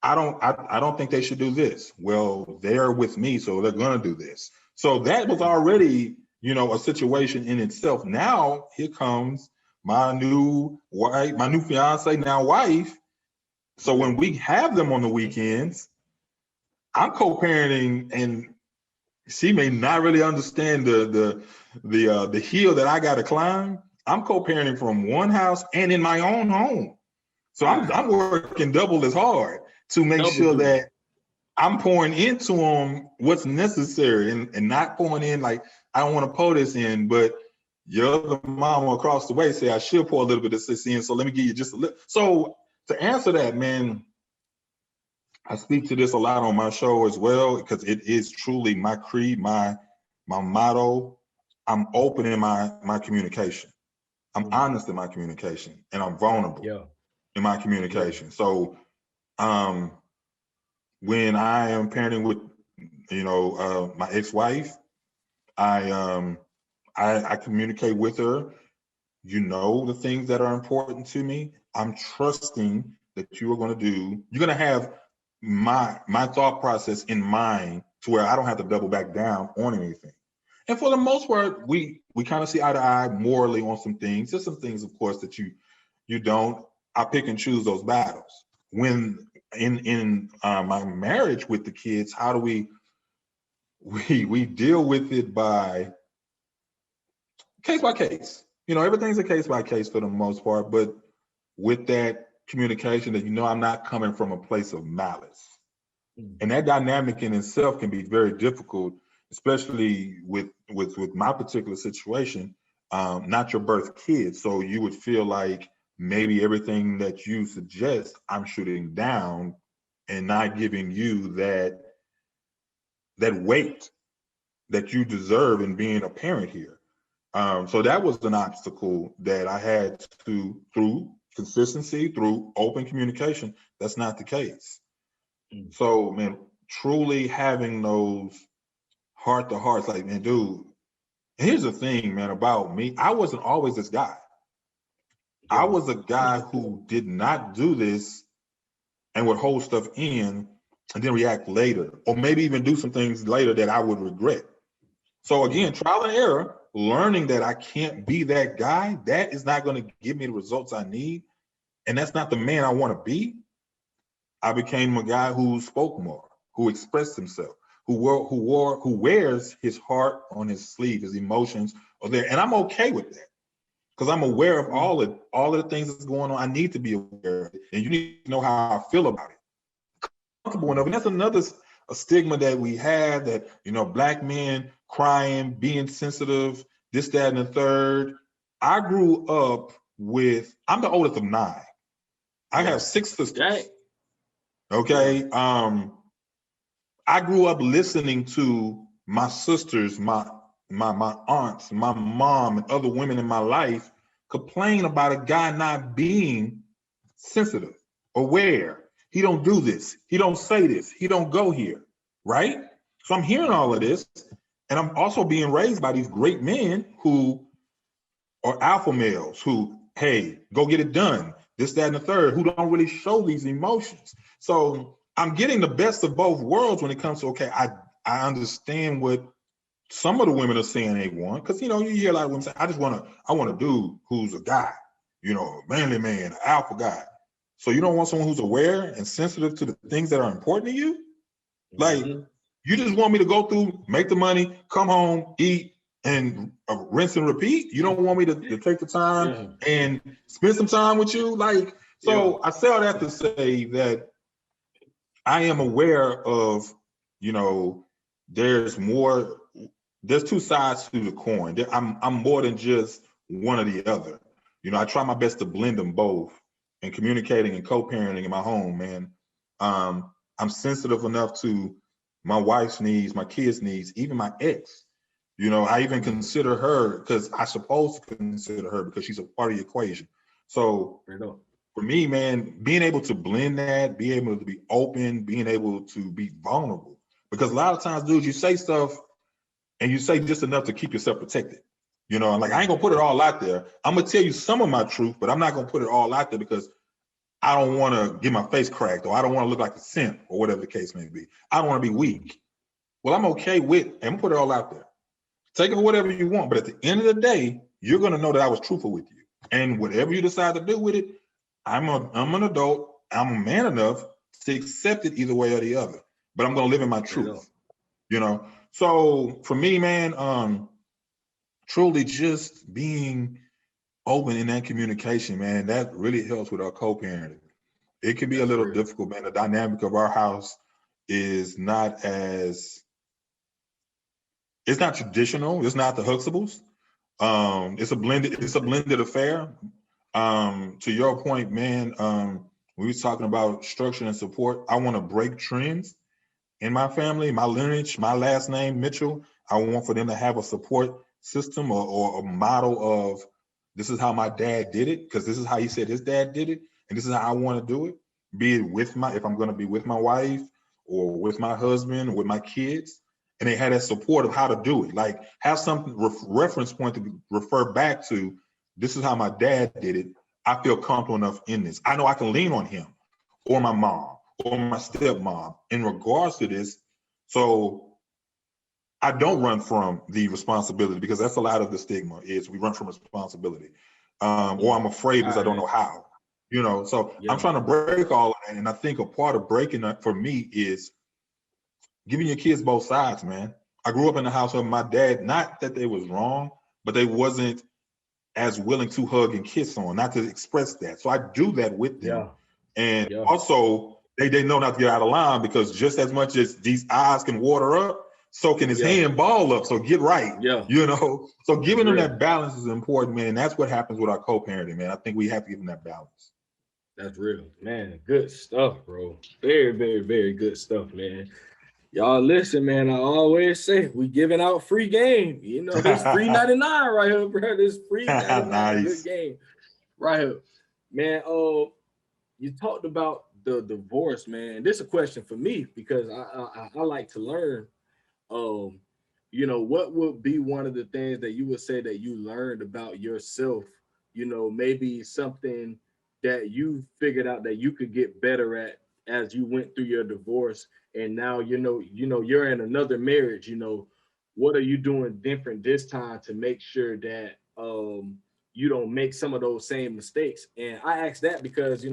I don't think they should do this. Well, they're with me, so they're going to do this. So that was already, a situation in itself. Now here comes my new wife, my new fiance, now wife. So when we have them on the weekends, I'm co-parenting, and she may not really understand the hill that I got to climb. I'm co-parenting from one house and in my own home. So I'm working double as hard to make sure that I'm pouring into them what's necessary, and not pouring in like, I don't want to pour this in, but your other mama across the way say I should pour a little bit of this in, so let me give you just a little. So to answer that, man, I speak to this a lot on my show as well, because it is truly my creed, my motto. I'm open in my communication. I'm honest in my communication, and I'm vulnerable in my communication. So when I am parenting with, my ex-wife, I communicate with her. The things that are important to me. I'm trusting that you're going to have my thought process in mind, to where I don't have to double back down on anything. And for the most part, we kind of see eye to eye morally on some things. There's some things, of course, that you don't. I pick and choose those battles. When in my marriage with the kids, how do we deal with it? By case by case. Everything's a case by case for the most part, but with that communication that, I'm not coming from a place of malice. Mm. And that dynamic in itself can be very difficult, especially with my particular situation, not your birth kid. So you would feel like maybe everything that you suggest, I'm shooting down and not giving you that weight that you deserve in being a parent here. So that was an obstacle that I had to, through consistency, through open communication. That's not the case. Mm. So, man, truly having those heart to hearts, like, man, dude, here's the thing, man, about me. I wasn't always this guy. Yeah. I was a guy who did not do this and would hold stuff in and then react later, or maybe even do some things later that I would regret. So again, trial and error, learning that I can't be that guy, that is not going to give me the results I need. And that's not the man I want to be. I became a guy who spoke more, who expressed himself, who wears his heart on his sleeve, his emotions are there. And I'm okay with that because I'm aware of all of the things that's going on. I need to be aware of it, and you need to know how I feel about it. Comfortable enough, and that's another a stigma that we have, that Black men crying, being sensitive, this, that, and the third. I grew up with. I'm the oldest of 9. I have 6 sisters. Right. Okay. I grew up listening to my sisters, my aunts, my mom, and other women in my life complain about a guy not being sensitive, aware. He don't do this. He don't say this. He don't go here. Right? So I'm hearing all of this, and I'm also being raised by these great men who are alpha males who, hey, go get it done. This, that, and the third, who don't really show these emotions. So I'm getting the best of both worlds when it comes to, okay, I understand what some of the women are saying they want, because you hear a lot of women say, I want a dude who's a guy, manly man, an alpha guy. So you don't want someone who's aware and sensitive to the things that are important to you? Like, you just want me to go through, make the money, come home, eat, and rinse and repeat? You don't want me to take the time and spend some time with you? Like, so I say all that to say that I am aware of, there's 2 sides to the coin. I'm more than just one or the other. I try my best to blend them both, and communicating and co-parenting in my home, man. I'm sensitive enough to my wife's needs, my kids' needs, even my ex. I even consider her, because I supposed to consider her because she's a part of the equation. So for me, man, being able to blend that, being able to be open, being able to be vulnerable. Because a lot of times, dudes, you say stuff and you say just enough to keep yourself protected. Like, I ain't gonna put it all out there. I'm gonna tell you some of my truth, but I'm not gonna put it all out there because I don't want to get my face cracked, or I don't want to look like a simp, or whatever the case may be. I don't want to be weak. Well, I'm okay with, and put it all out there. Take it for whatever you want, but at the end of the day, you're gonna know that I was truthful with you. And whatever you decide to do with it, I'm an adult. I'm a man enough to accept it either way or the other. But I'm gonna live in my truth. So for me, man, truly just being open in that communication, man, that really helps with our co-parenting. It can be a little difficult, man. The dynamic of our house is not it's not traditional. It's not the Huxtables. It's a blended affair. To your point, man, we were talking about structure and support. I want to break trends in my family, my lineage, my last name, Mitchell. I want for them to have a support system or a model of, this is how my dad did it, because this is how he said his dad did it, and this is how I want to do it. Be it if I'm going to be with my wife or with my husband or with my kids, and they had that support of how to do it. Like, have some reference point to refer back to. This is how my dad did it. I feel comfortable enough in this. I know I can lean on him or my mom or my stepmom in regards to this. So I don't run from the responsibility, because that's a lot of the stigma, is we run from responsibility. Or I'm afraid because I don't know how. So I'm trying to break all of that. And I think a part of breaking that for me is giving your kids both sides, man. I grew up in the household of my dad, not that they was wrong, but they wasn't as willing to hug and kiss on, not to express that. So I do that with them. Yeah. And Yeah. also they know not to get out of line, because just as much as these eyes can water up, so can his hand ball up. So get right. Yeah. You know, so giving them that balance is important, man. And that's what happens with our co-parenting, man. I think we have to give them that balance. That's real, man. Good stuff, bro. Very, very, very good stuff, man. Y'all listen, man. I always say we giving out free game. You know, this free 99 right here, bro. This free 99. Nice. Good game right here, man. Oh, you talked about the divorce, man. This is a question for me because I like to learn. Um, you know, what would be one of the things that you would say that you learned about yourself? You know, maybe something that you figured out that you could get better at as you went through your divorce, and now you're in another marriage. You know, what are you doing different this time to make sure that you don't make some of those same mistakes? And I ask that because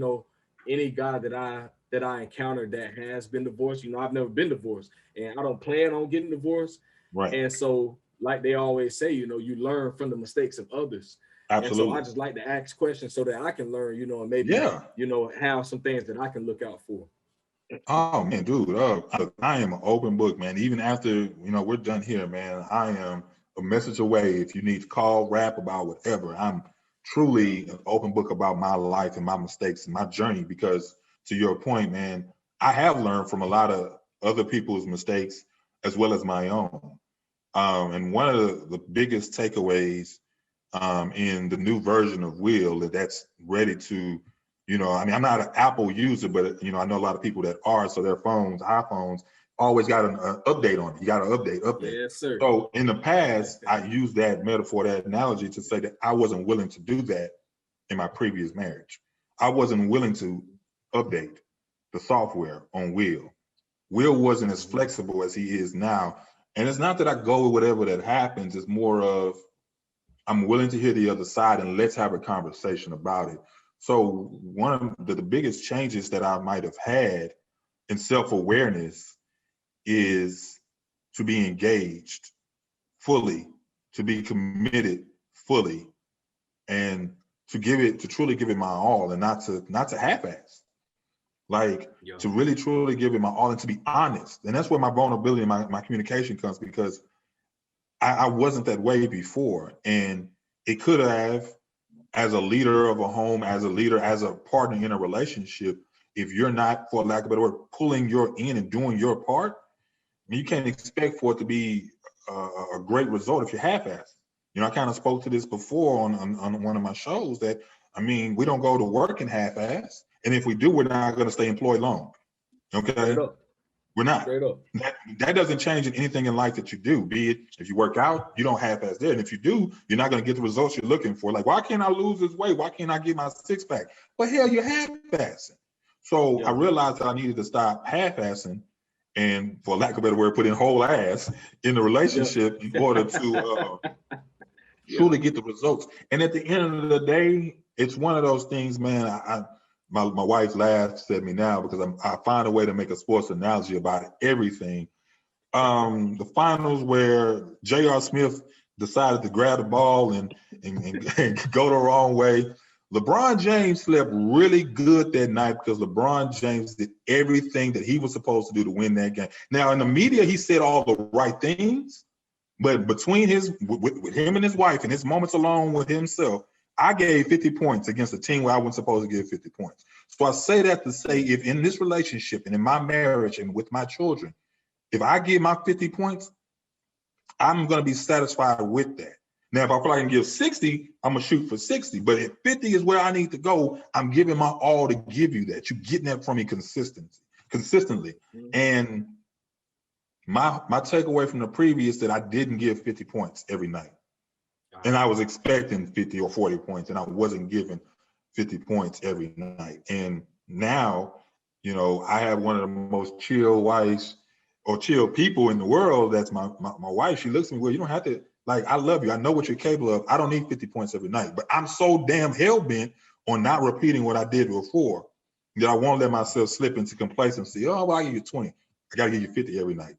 any guy that I encountered that has been divorced, I've never been divorced, and I don't plan on getting divorced. Right. And so, like they always say, you learn from the mistakes of others. Absolutely. And so I just like to ask questions so that I can learn, and maybe, have some things that I can look out for. Oh man, dude, I am an open book, man. Even after, we're done here, man, I am a message away. If you need to call, rap about whatever, I'm truly an open book about my life and my mistakes and my journey, because to your point, man, I have learned from a lot of other people's mistakes as well as my own. And one of the biggest takeaways in the new version of Will that's ready to, I'm not an Apple user, but I know a lot of people that are, so their iPhones always got an update on it. You got to update. Yes, sir. So in the past, I used that metaphor, that analogy to say that I wasn't willing to do that in my previous marriage. I wasn't willing to update the software on Will. Will wasn't as flexible as he is now. And it's not that I go with whatever that happens. It's more of, I'm willing to hear the other side and let's have a conversation about it. So one of the biggest changes that I might have had in self-awareness is to be engaged fully, to be committed fully, and to truly give it my all, and not to half-ass. To really truly give it my all and to be honest. And that's where my vulnerability and my communication comes, because I wasn't that way before. And it could have, as a leader of a home, as a leader, as a partner in a relationship, if you're not, for lack of a better word, pulling your end and doing your part, you can't expect for it to be a great result if you're half-assed. I kind of spoke to this before on one of my shows that, we don't go to work in half-ass. And if we do, we're not going to stay employed long. Okay? We're not. That doesn't change anything in life that you do. Be it if you work out, you don't half-ass there. And if you do, you're not going to get the results you're looking for. Like, why can't I lose this weight? Why can't I get my six-pack? Well, hell, you're half-assing. So I realized that I needed to stop half-assing and, for lack of a better word, put in whole ass in the relationship in order to truly get the results. And at the end of the day, it's one of those things, man. My wife laughs at me now because I find a way to make a sports analogy about everything. The finals where J.R. Smith decided to grab the ball and go the wrong way. LeBron James slept really good that night because LeBron James did everything that he was supposed to do to win that game. Now, in the media, he said all the right things, but between with him and his wife and his moments alone with himself, I gave 50 points against a team where I wasn't supposed to give 50 points. So I say that to say, if in this relationship and in my marriage and with my children, if I give my 50 points, I'm going to be satisfied with that. Now, if I feel like I can give 60, I'm going to shoot for 60. But if 50 is where I need to go, I'm giving my all to give you that. You're getting that from me consistently. Mm-hmm. And my takeaway from the previous that I didn't give 50 points every night. And I was expecting 50 or 40 points, and I wasn't giving 50 points every night. And now, I have one of the most chill wives or chill people in the world. That's my wife. She looks at me, well, you don't have to, I love you. I know what you're capable of. I don't need 50 points every night. But I'm so damn hell-bent on not repeating what I did before that I won't let myself slip into complacency. Oh, well, I give you 20. I got to give you 50 every night.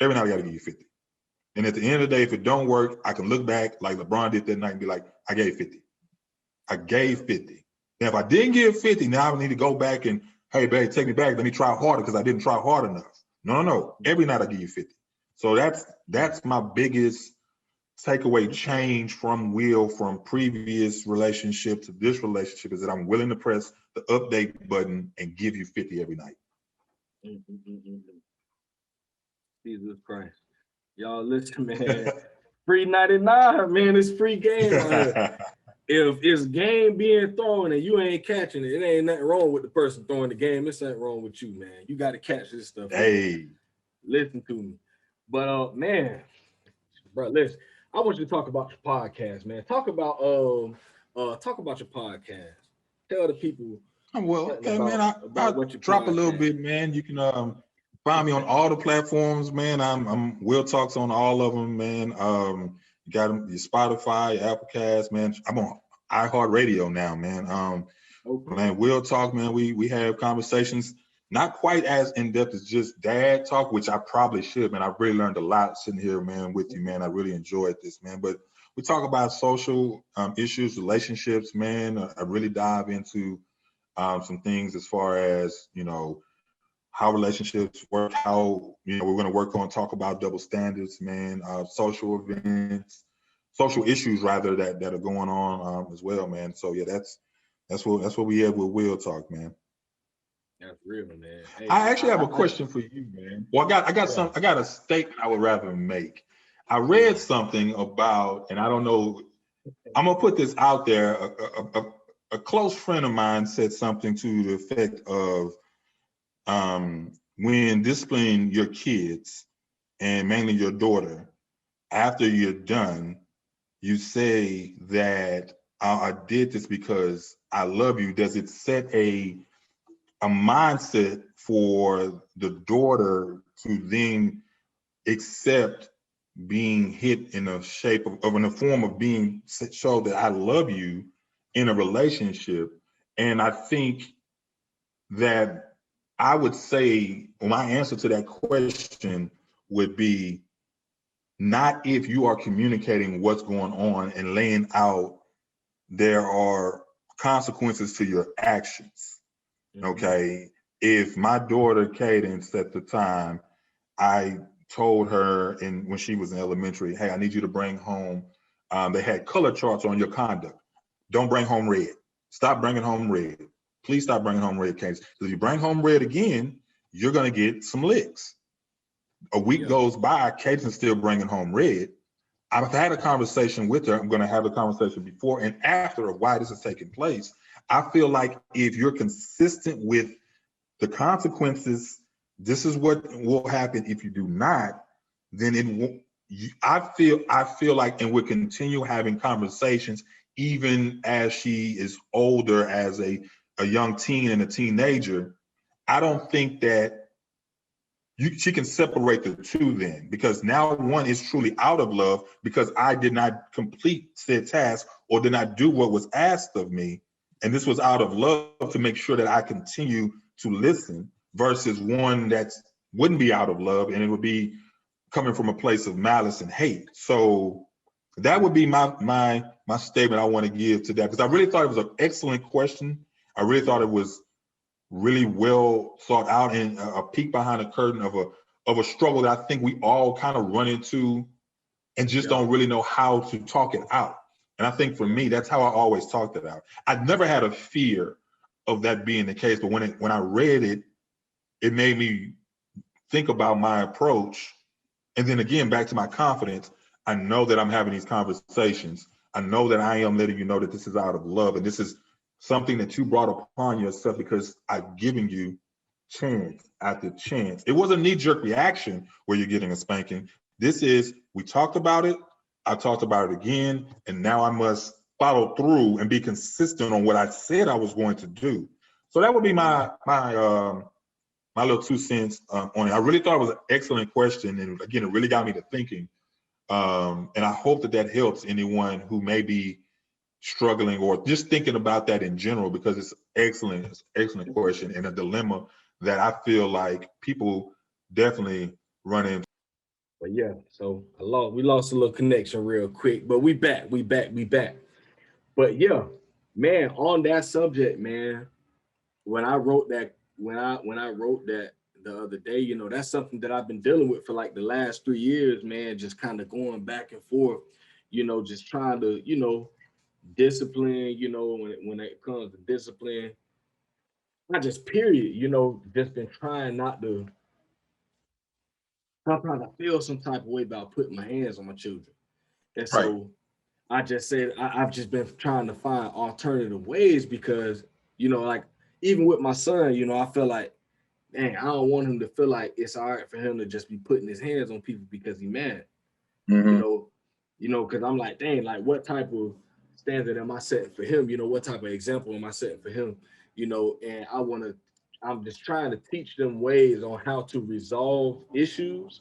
Every night I got to give you 50. And at the end of the day, if it don't work, I can look back like LeBron did that night and be like, I gave 50. I gave 50. Now, if I didn't give 50, now I need to go back and, hey, babe, take me back. Let me try harder because I didn't try hard enough. No. Every night I give you 50. So that's my biggest takeaway change from Will from previous relationship to this relationship is that I'm willing to press the update button and give you 50 every night. Jesus Christ. Y'all listen, man. Free 99, man. It's free game out here. If it's game being thrown and you ain't catching it, it ain't nothing wrong with the person throwing the game. It's nothing wrong with you, man. You got to catch this stuff. Hey. Listen to me. But man, bro, listen. I want you to talk about your podcast, man. Talk about your podcast. Tell the people. Well, okay, man. I'll drop a little bit, man. You can find me on all the platforms, man. I'm Will Talks on all of them, man. You got your Spotify, your Apple Cast, man. I'm on iHeartRadio now, man. Man, Will Talk, man. We have conversations, not quite as in depth as just dad talk, which I probably should, man. I really learned a lot sitting here, man, with you, man. I really enjoyed this, man. But we talk about social issues, relationships, man. I really dive into some things as far as, how relationships work, how, we're going to work on, talk about double standards, man, social events, social issues rather that are going on as well, man. So yeah, that's what we have with Will Talk, man. That's real, man. Hey, I actually have a question for you, man. Well, I got a statement I would rather make. I read something about, and I don't know, I'm gonna put this out there. A close friend of mine said something to the effect of, when disciplining your kids, and mainly your daughter, after you're done, you say that I did this because I love you. Does it set a mindset for the daughter to then accept being hit in a shape of in the form of being show that I love you in a relationship? And I think that I would say my answer to that question would be not if you are communicating what's going on and laying out there are consequences to your actions. Okay. If my daughter Cadence at the time, I told her when she was in elementary, hey, I need you to bring home, they had color charts on your conduct. Don't bring home red. Stop bringing home red. Please stop bringing home red, Cadence. Because if you bring home red again, you're going to get some licks. A week goes by, Cadence is still bringing home red. I've had a conversation with her. I'm going to have a conversation before and after of why this is taking place. I feel like if you're consistent with the consequences, this is what will happen if you do not, then it won't. I feel like, and we'll continue having conversations even as she is older, as a young teen and a teenager. I don't think that she can separate the two then, because now one is truly out of love because I did not complete said task or did not do what was asked of me. And this was out of love to make sure that I continue to listen, versus one that wouldn't be out of love and it would be coming from a place of malice and hate. So that would be my statement I want to give to that, because I really thought it was an excellent question. I really thought it was really well thought out and a peek behind the curtain of a struggle that I think we all kind of run into and just don't really know how to talk it out. And I think for me, that's how I always talked it out. I've never had a fear of that being the case, but when I read it, it made me think about my approach. And then again, back to my confidence, I know that I'm having these conversations. I know that I am letting you know that this is out of love and this is something that you brought upon yourself because I've given you chance after chance. It was a knee-jerk reaction where you're getting a spanking. This is, we talked about it, I talked about it again, and now I must follow through and be consistent on what I said I was going to do. So that would be my little 2 cents on it. I really thought it was an excellent question, and again, it really got me to thinking. And I hope that helps anyone who may be struggling or just thinking about that in general, because it's excellent question and a dilemma that I feel like people definitely run into. But yeah, so we lost a little connection real quick, but we back. But yeah, man, on that subject, man, when I wrote that, when I wrote that the other day, that's something that I've been dealing with for like the last 3 years, man, just kind of going back and forth, just trying to, discipline, when it comes to discipline, I just period, just been trying not to. Sometimes I feel some type of way about putting my hands on my children. And Right. so I just said I've just been trying to find alternative ways because, like even with my son, I feel like, dang, I don't want him to feel like it's all right for him to just be putting his hands on people because he's mad, you Mm-hmm. know, because I'm like, dang, like what type of standard am I setting for him? What type of example am I setting for him? And I'm just trying to teach them ways on how to resolve issues,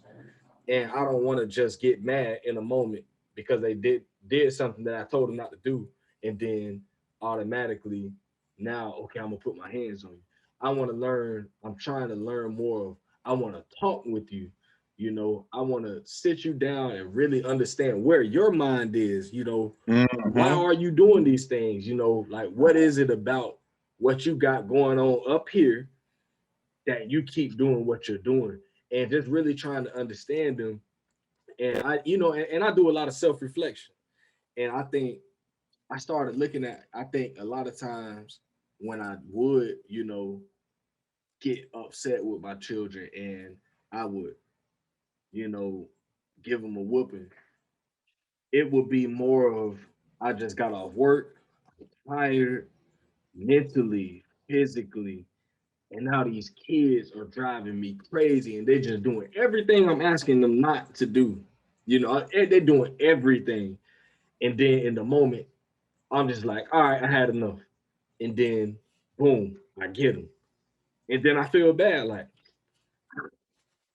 and I don't want to just get mad in a moment because they did something that I told them not to do, and then automatically now, okay, I'm gonna put my hands on you. I want to learn. I'm trying to learn more of. I want to talk with you. I want to sit you down and really understand where your mind is. Why Mm-hmm. are you doing these things? Like what is it about what you got going on up here that you keep doing what you're doing, and just really trying to understand them. And and I do a lot of self-reflection. And I think I started looking at, I think a lot of times when I would, get upset with my children and I would, you know, give them a whooping, it would be more of, I just got off work, tired, mentally, physically, and now these kids are driving me crazy and they're just doing everything I'm asking them not to do. They're doing everything. And then in the moment, I'm just like, all right, I had enough. And then, boom, I get them. And then I feel bad, like,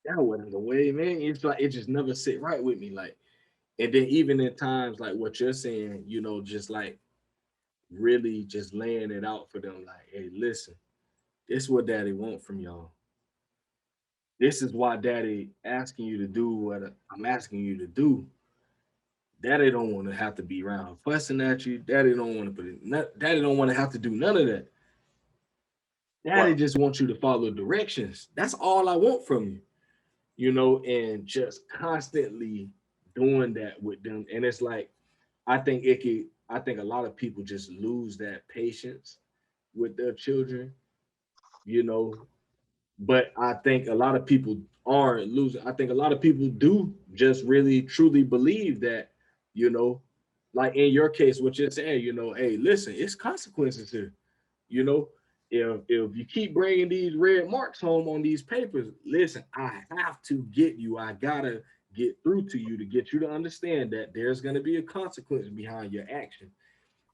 that wasn't the way, man. It's like, it just never sit right with me. Like, and then even in times like what you're saying, just like really just laying it out for them, like, hey, listen, this is what daddy want from y'all. This is why daddy asking you to do what I'm asking you to do. Daddy don't want to have to be around fussing at you. Daddy don't want to put it. Daddy don't want to have to do none of that. Daddy Right. just wants you to follow directions. That's all I want from you, and just constantly doing that with them. And it's like, I think a lot of people just lose that patience with their children, you know, but I think a lot of people aren't losing. I think a lot of people do just really truly believe that, you know, like in your case, what you're saying, hey, listen, it's consequences here. You know, if you keep bringing these red marks home on these papers, listen, I have to get you. I gotta get through to you to get you to understand that there's gonna be a consequence behind your action.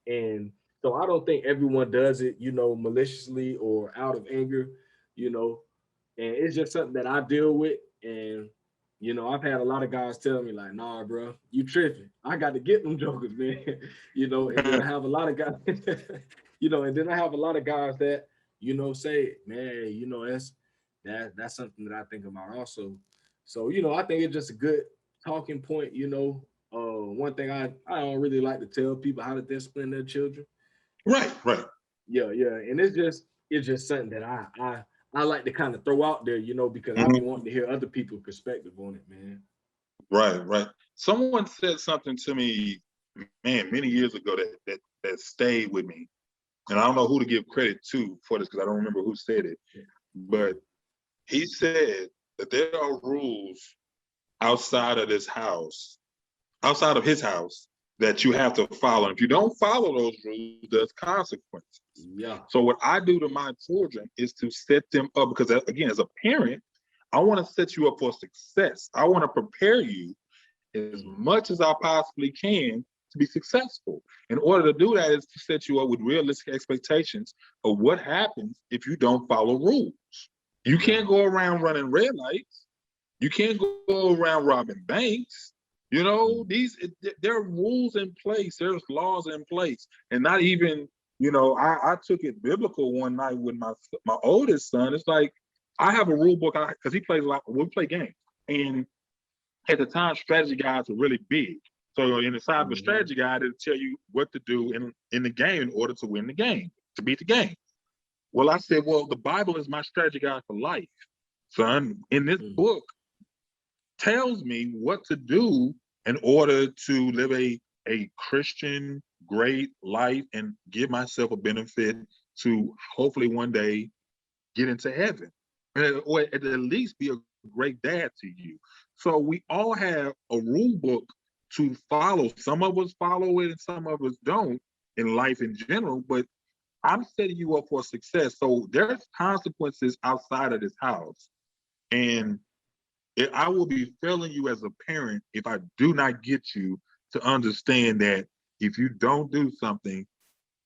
And so I don't think everyone does it, maliciously or out of anger, you know, and it's just something that I deal with. And I've had a lot of guys tell me like, "Nah, bro, you tripping. I got to get them jokers, man." And then I have a lot of guys, and then I have a lot of guys that say, "Man, that's something that I think about also." So I think it's just a good talking point. One thing I don't really like to tell people how to discipline their children. Right. Right. Yeah, yeah, and it's just something that I like to kind of throw out there, because I be Mhm. wanting to hear other people's perspective on it, man. Right. Right. Someone said something to me, man, many years ago that stayed with me, and I don't know who to give credit to for this because I don't remember who said it, but he said that there are rules outside of this house, outside of his house, that you have to follow. If you don't follow those rules, there's consequences. Yeah, So what I do to my children is to set them up because again, as a parent, I want to set you up for success. I want to prepare you as much as I possibly can to be successful. In order to do that is to set you up with realistic expectations of what happens if you don't follow rules. You yeah, can't go around running red lights. You can't go around robbing banks. There are rules in place. There's laws in place, and not even I took it biblical one night with my oldest son. It's like I have a rule book because he plays a lot. We play games, and at the time, strategy guides were really big. So inside of a Mm-hmm. strategy guide, it'll tell you what to do in the game in order to win the game, to beat the game. Well, I said, well, the Bible is my strategy guide for life, son. In this Mm-hmm. book tells me what to do in order to live a Christian great life and give myself a benefit to hopefully one day get into heaven, or at least be a great dad to you. So we all have a rule book to follow. Some of us follow it and some of us don't in life in general, but I'm setting you up for success. So there's consequences outside of this house. And I will be failing you as a parent if I do not get you to understand that if you don't do something,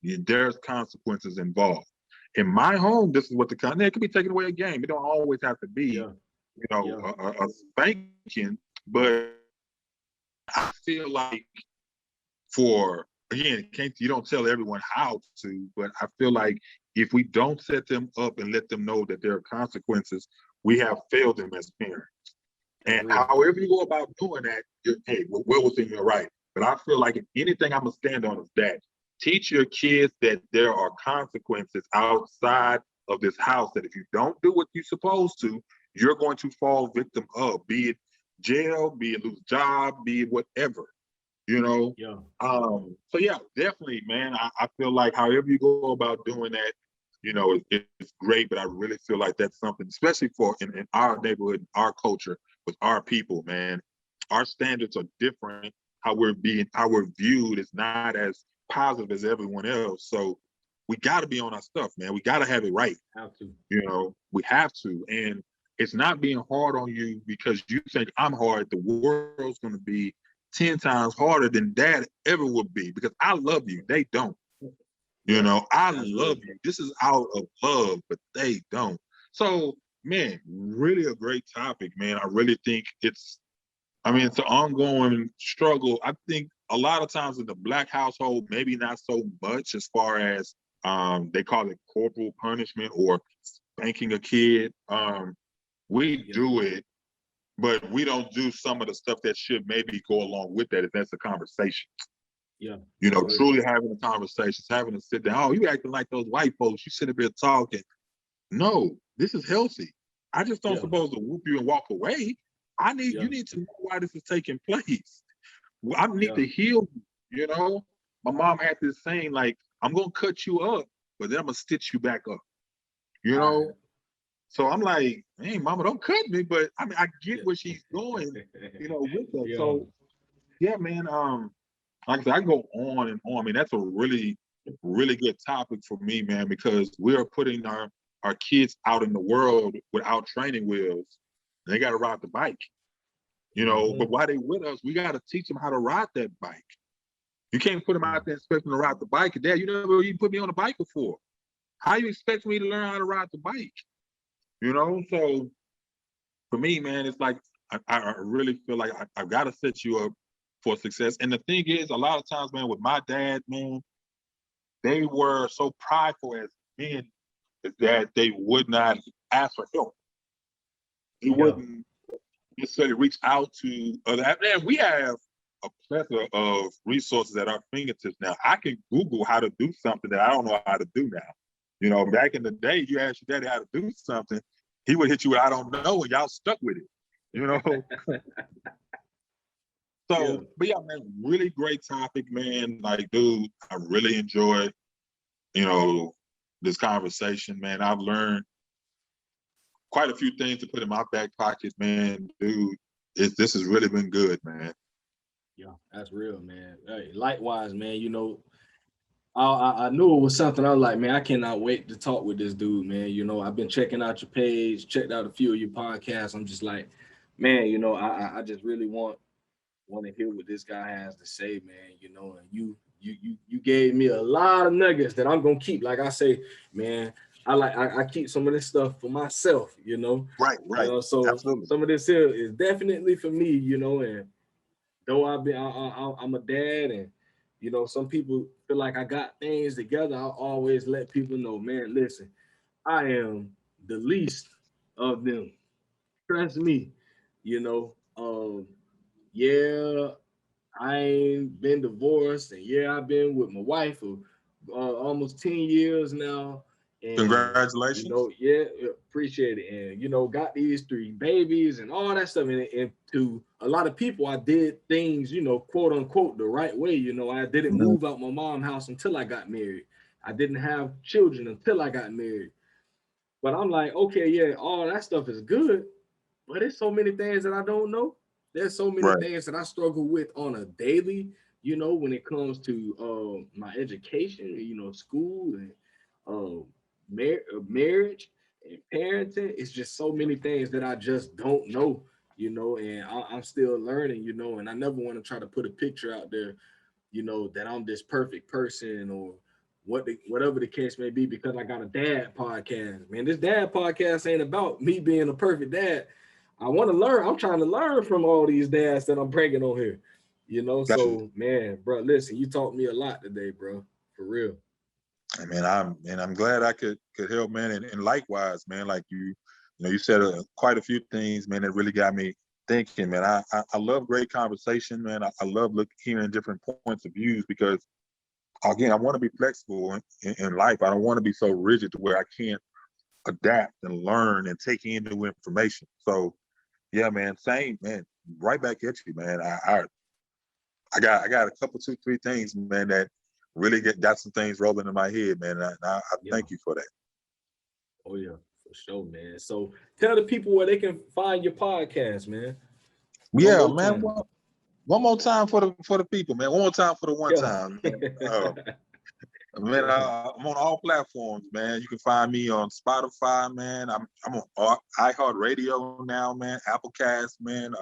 there's consequences involved. In my home, this is what it could be taking away a game. It don't always have to be, Yeah. Yeah. a spanking. But I feel like for again, you don't tell everyone how to, but I feel like if we don't set them up and let them know that there are consequences, we have failed them as parents. That's And real. however you go about doing that, hey, well within your right. But I feel like if anything I'm gonna stand on is that teach your kids that there are consequences outside of this house. That if you don't do what you're supposed to, you're going to fall victim of, be it jail, be it lose job, be it whatever. You know. Yeah. So yeah, definitely, man. I feel like however you go about doing that, it's great. But I really feel like that's something, especially for in our neighborhood, our culture, with our people, man. Our standards are different. How we're viewed is not as positive as everyone else. So we got to be on our stuff, man. We got to have it right. Have to. We have to. And it's not being hard on you because you think I'm hard. The world's going to be 10 times harder than dad ever would be because I love you. They don't. Yeah. I That's love real. you. This is out of love, but they don't. So, man, really a great topic, man. I really think it's an ongoing struggle. I think a lot of times in the Black household, maybe not so much as far as they call it corporal punishment or spanking a kid. We Yeah. do it, but we don't do some of the stuff that should maybe go along with that if that's a conversation. Yeah. That's real. Truly having a conversation, having to sit down. Oh, you acting like those white folks. You sit up here talking. No, this is healthy. I just don't Yeah. supposed to whoop you and walk away. You Yeah. need to know why this is taking place. I need Yeah. to heal you. My mom had this saying like, I'm gonna cut you up, but then I'm gonna stitch you back up. You All right. know? So I'm like, hey, mama, don't cut me, but I mean I get Yeah. where she's going, with that. Yeah. So yeah, man. Like I said, I go on and on. I mean, that's a really, really good topic for me, man, because we are putting our kids out in the world without training wheels. They got to ride the bike, but Mm-hmm. while they with us, we got to teach them how to ride that bike. You can't put them out there and expect them to ride the bike. Dad, you never even put me on a bike before. How you expect me to learn how to ride the bike? So for me, man, it's like I really feel like I've got to set you up for success. And the thing is, a lot of times, man, with my dad, man, they were so prideful as men that they would not ask for help. He Yeah. wouldn't necessarily reach out to other. Man, we have a plethora of resources at our fingertips now. I can Google how to do something that I don't know how to do now. Back in the day, you asked your daddy how to do something, he would hit you with "I don't know," and y'all stuck with it. You know. Yeah. So, but yeah, man, really great topic, man. Like, dude, I really enjoyed, you know, this conversation, man. I've learned quite a few things to put in my back pocket, man. Dude, this has really been good, man. Yeah. That's real, man. Hey, likewise, man. I knew it was something. I was like, man, I cannot wait to talk with this dude, man. I've been checking out your page, checked out a few of your podcasts. I'm just like, man, I just really want to hear what this guy has to say, man. And you gave me a lot of nuggets that I'm gonna keep. Like I say, man, I keep some of this stuff for myself, Right, right. So Absolutely. some of this here is definitely for me, and though I'm a dad, and some people feel like I got things together. I always let people know, man, listen, I am the least of them. Trust me, you know. Yeah, I ain't been divorced, and yeah, I've been with my wife for almost 10 years now. And Congratulations. yeah, appreciate it. And got these 3 babies and all that stuff. And to a lot of people, I did things, quote unquote, the right way. I didn't Mhm. move out my mom's house until I got married. I didn't have children until I got married. But I'm like, okay, yeah, all that stuff is good, but there's so many things that I don't know. There's so many Right. things that I struggle with on a daily, when it comes to my education, school and marriage and parenting. It's just so many things that I just don't know, and I'm still learning, and I never want to try to put a picture out there, that I'm this perfect person or whatever the case may be, because I got a dad podcast. Man, this dad podcast ain't about me being a perfect dad. I want to learn. I'm trying to learn from all these dads that I'm bringing on here. Got you. So man, bro, listen, you taught me a lot today, bro. For real. I mean, I'm glad I could help, man, and likewise, man. Like you said quite a few things, man, that really got me thinking, man. I love great conversation, man. I love hearing different points of views because, again, I want to be flexible in life. I don't want to be so rigid to where I can't adapt and learn and take in new information. So, yeah, man, same, man. Right back at you, man. I got a couple, 2, 3 things, man, that really got some things rolling in my head, man. I Yeah. thank you for that. Oh yeah, for sure, man. So tell the people where they can find your podcast, man. One Yeah, more man. time. One more time for the people, man. One more time for the one Yeah. time, man. Man, I'm on all platforms, man. You can find me on Spotify, man. I'm on iHeartRadio now, man. Applecast, man.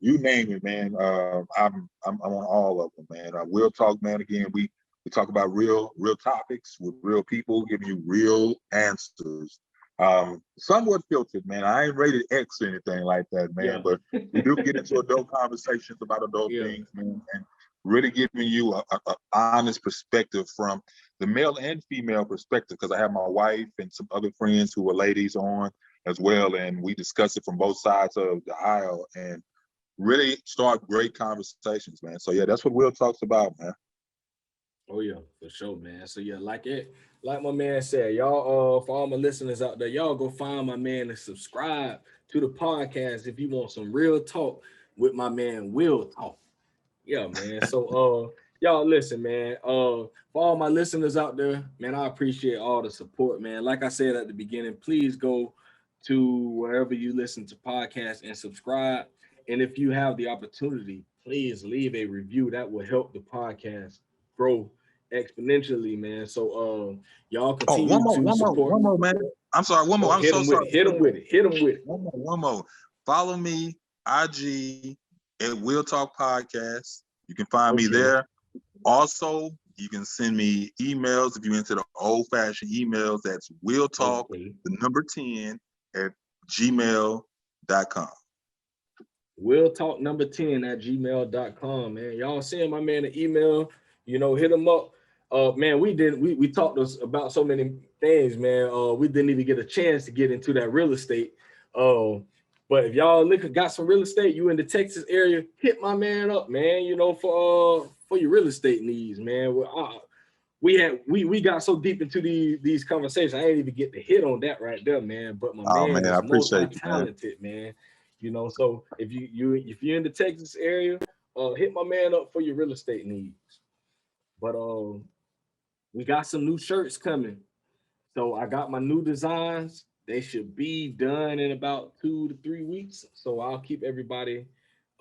You name it, man. I'm on all of them, man. We'll talk, man. Again, we talk about real topics with real people, giving you real answers. Somewhat filtered, man. I ain't rated X or anything like that, man. Yeah. But we do get into adult conversations about adult Yeah. things, man, and really giving you a honest perspective from the male and female perspective. Because I have my wife and some other friends who are ladies on as well, and we discuss it from both sides of the aisle and really start great conversations, man. So yeah, that's what Will Talks about, man. Oh yeah, for sure, man. So yeah, like my man said, y'all, for all my listeners out there, y'all go find my man and subscribe to the podcast if you want some real talk with my man Will Talk. Yeah, man. So y'all listen, man. For all my listeners out there, man, I appreciate all the support, man. Like I said at the beginning, please go to wherever you listen to podcasts and subscribe. And if you have the opportunity, please leave a review. That will help the podcast grow exponentially, man. So y'all Oh, continue to support. one more, man. I'm sorry, one more. Oh, I'm hit so them with sorry. it. Hit them with it. Hit them with it. One more. Follow me, IG at Will Talk Podcast. You can find me Okay. there. Also, you can send me emails if you're into the old-fashioned emails. That's Will Talk, Okay. the number 10 at gmail.com. We'll talk number 10 at gmail.com, man. Y'all send my man an email, hit him up. Man, we talked about so many things, man. We didn't even get a chance to get into that real estate. But if y'all got some real estate, you in the Texas area, hit my man up, man, for your real estate needs, man. We got so deep into these conversations, I ain't even get to hit on that right there, man. But my Oh man man, I is appreciate you, man. multi-talented, man. So if you're in the Texas area, hit my man up for your real estate needs. But we got some new shirts coming. So I got my new designs. They should be done in about 2 to 3 weeks. So I'll keep everybody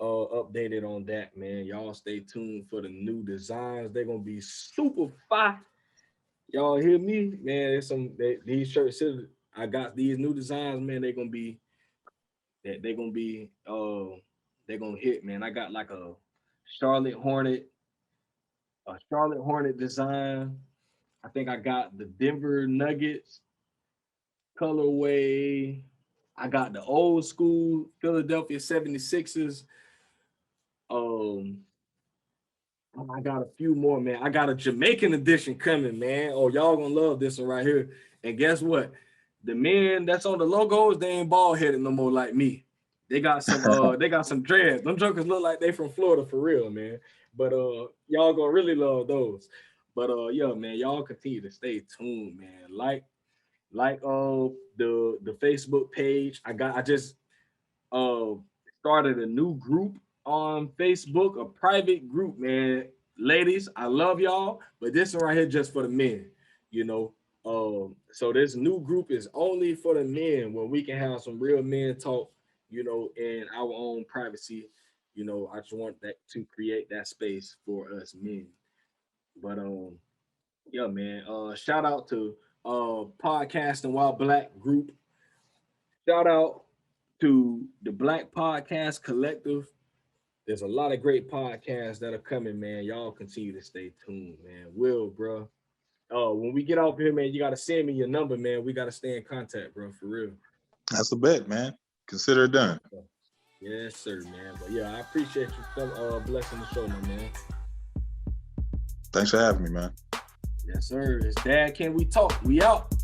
updated on that, man. Y'all stay tuned for the new designs. They're gonna be super fire. Y'all hear me, man? These shirts. I got these new designs, man. They're gonna be they're gonna hit, man. I got like Charlotte Hornet, a Charlotte Hornet design. I think I got the Denver Nuggets colorway. I got the old school Philadelphia 76ers. Um, I got a few more, man. I got a Jamaican edition coming, man. Oh, y'all gonna love this one right here. And guess what? The men that's on the logos, they ain't bald headed no more like me. They got some dreads. Them jokers look like they from Florida for real, man. But y'all gonna really love those. But yeah, man, y'all continue to stay tuned, man. The Facebook page. I just uh started a new group on Facebook, a private group, man. Ladies, I love y'all, but this one right here just for the men, you know. So this new group is only for the men where we can have some real men talk, you know, in our own privacy. You know, I just want that to create that space for us men. But yeah, man. Shout out to podcasting while black group. Shout out to the Black Podcast Collective. There's a lot of great podcasts that are coming, man. Y'all continue to stay tuned, man. Will, bro. When we get off here, man, you gotta send me your number, man. We gotta stay in contact, bro, for real. That's a bet, man. Consider it done. Yes, sir, man. But yeah, I appreciate you blessing the show, my man. Thanks for having me, man. Yes, sir. It's Dad. Can we talk? We out.